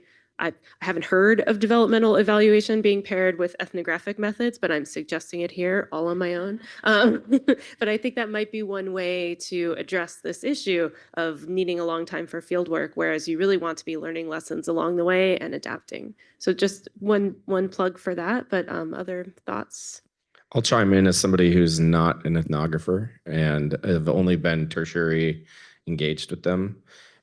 haven't heard of developmental evaluation being paired with ethnographic methods, but I'm suggesting it here all on my own. But I think that might be one way to address this issue of needing a long time for field work, whereas you really want to be learning lessons along the way and adapting. So just one plug for that, but other thoughts? I'll chime in as somebody who's not an ethnographer and have only been tertiary engaged with them.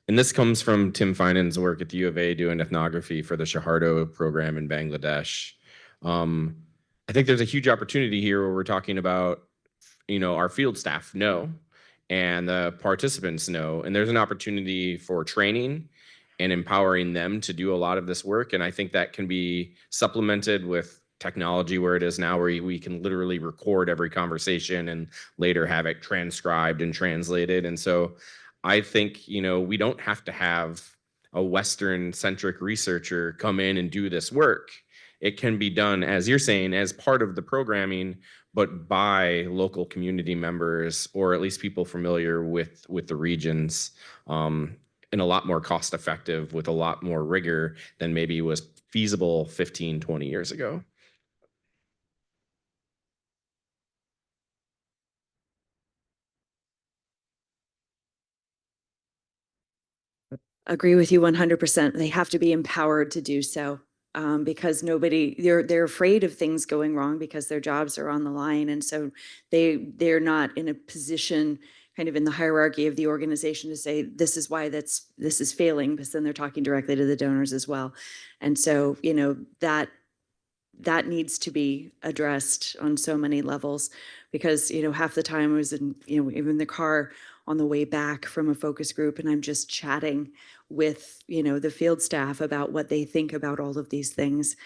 And this comes from Tim Finan's work at the U of A doing ethnography for the Shahardo program in Bangladesh. I think there's a huge opportunity here where we're talking about, our field staff know and the participants know, and there's an opportunity for training and empowering them to do a lot of this work. And I think that can be supplemented with technology where it is now, where we can literally record every conversation and later have it transcribed and translated. And so I think, we don't have to have a Western-centric researcher come in and do this work. It can be done, as you're saying, as part of the programming, but by local community members, or at least people familiar with the regions, and a lot more cost-effective with a lot more rigor than maybe was feasible 15, 20 years ago. Agree with you 100%. They have to be empowered to do so, because they're afraid of things going wrong because their jobs are on the line. And so they're not in a position kind of in the hierarchy of the organization to say, this is why this is failing, because then they're talking directly to the donors as well. And so, that needs to be addressed on so many levels, because, half the time I was in, even the car on the way back from a focus group, and I'm just chatting with, the field staff about what they think about all of these things.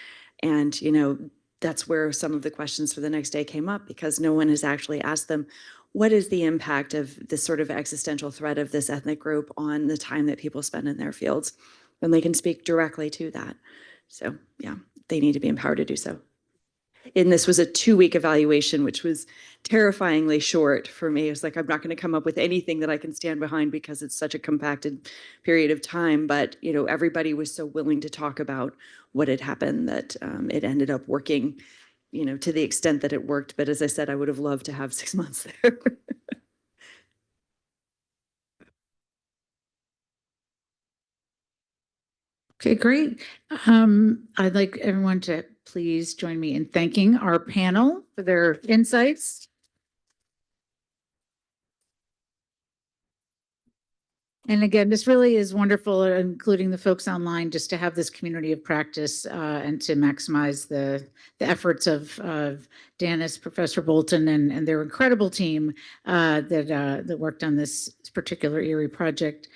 And, that's where some of the questions for the next day came up, because no one has actually asked them, what is the impact of this sort of existential threat of this ethnic group on the time that people spend in their fields? And they can speak directly to that. So yeah, they need to be empowered to do so. And this was a 2-week evaluation, which was terrifyingly short for me. It was like, I'm not going to come up with anything that I can stand behind because it's such a compacted period of time. But, everybody was so willing to talk about what had happened that it ended up working, to the extent that it worked. But as I said, I would have loved to have 6 months there. Okay, great. I'd like everyone to please join me in thanking our panel for their insights. And again, this really is wonderful, including the folks online, just to have this community of practice and to maximize the efforts of Dennis, Professor Bolten, and their incredible team that worked on this particular Erie project.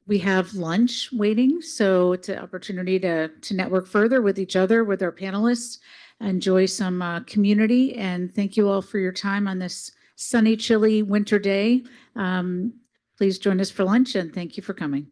We have lunch waiting, so it's an opportunity to network further with each other, with our panelists, enjoy some community, and thank you all for your time on this sunny, chilly winter day. Please join us for lunch, and thank you for coming.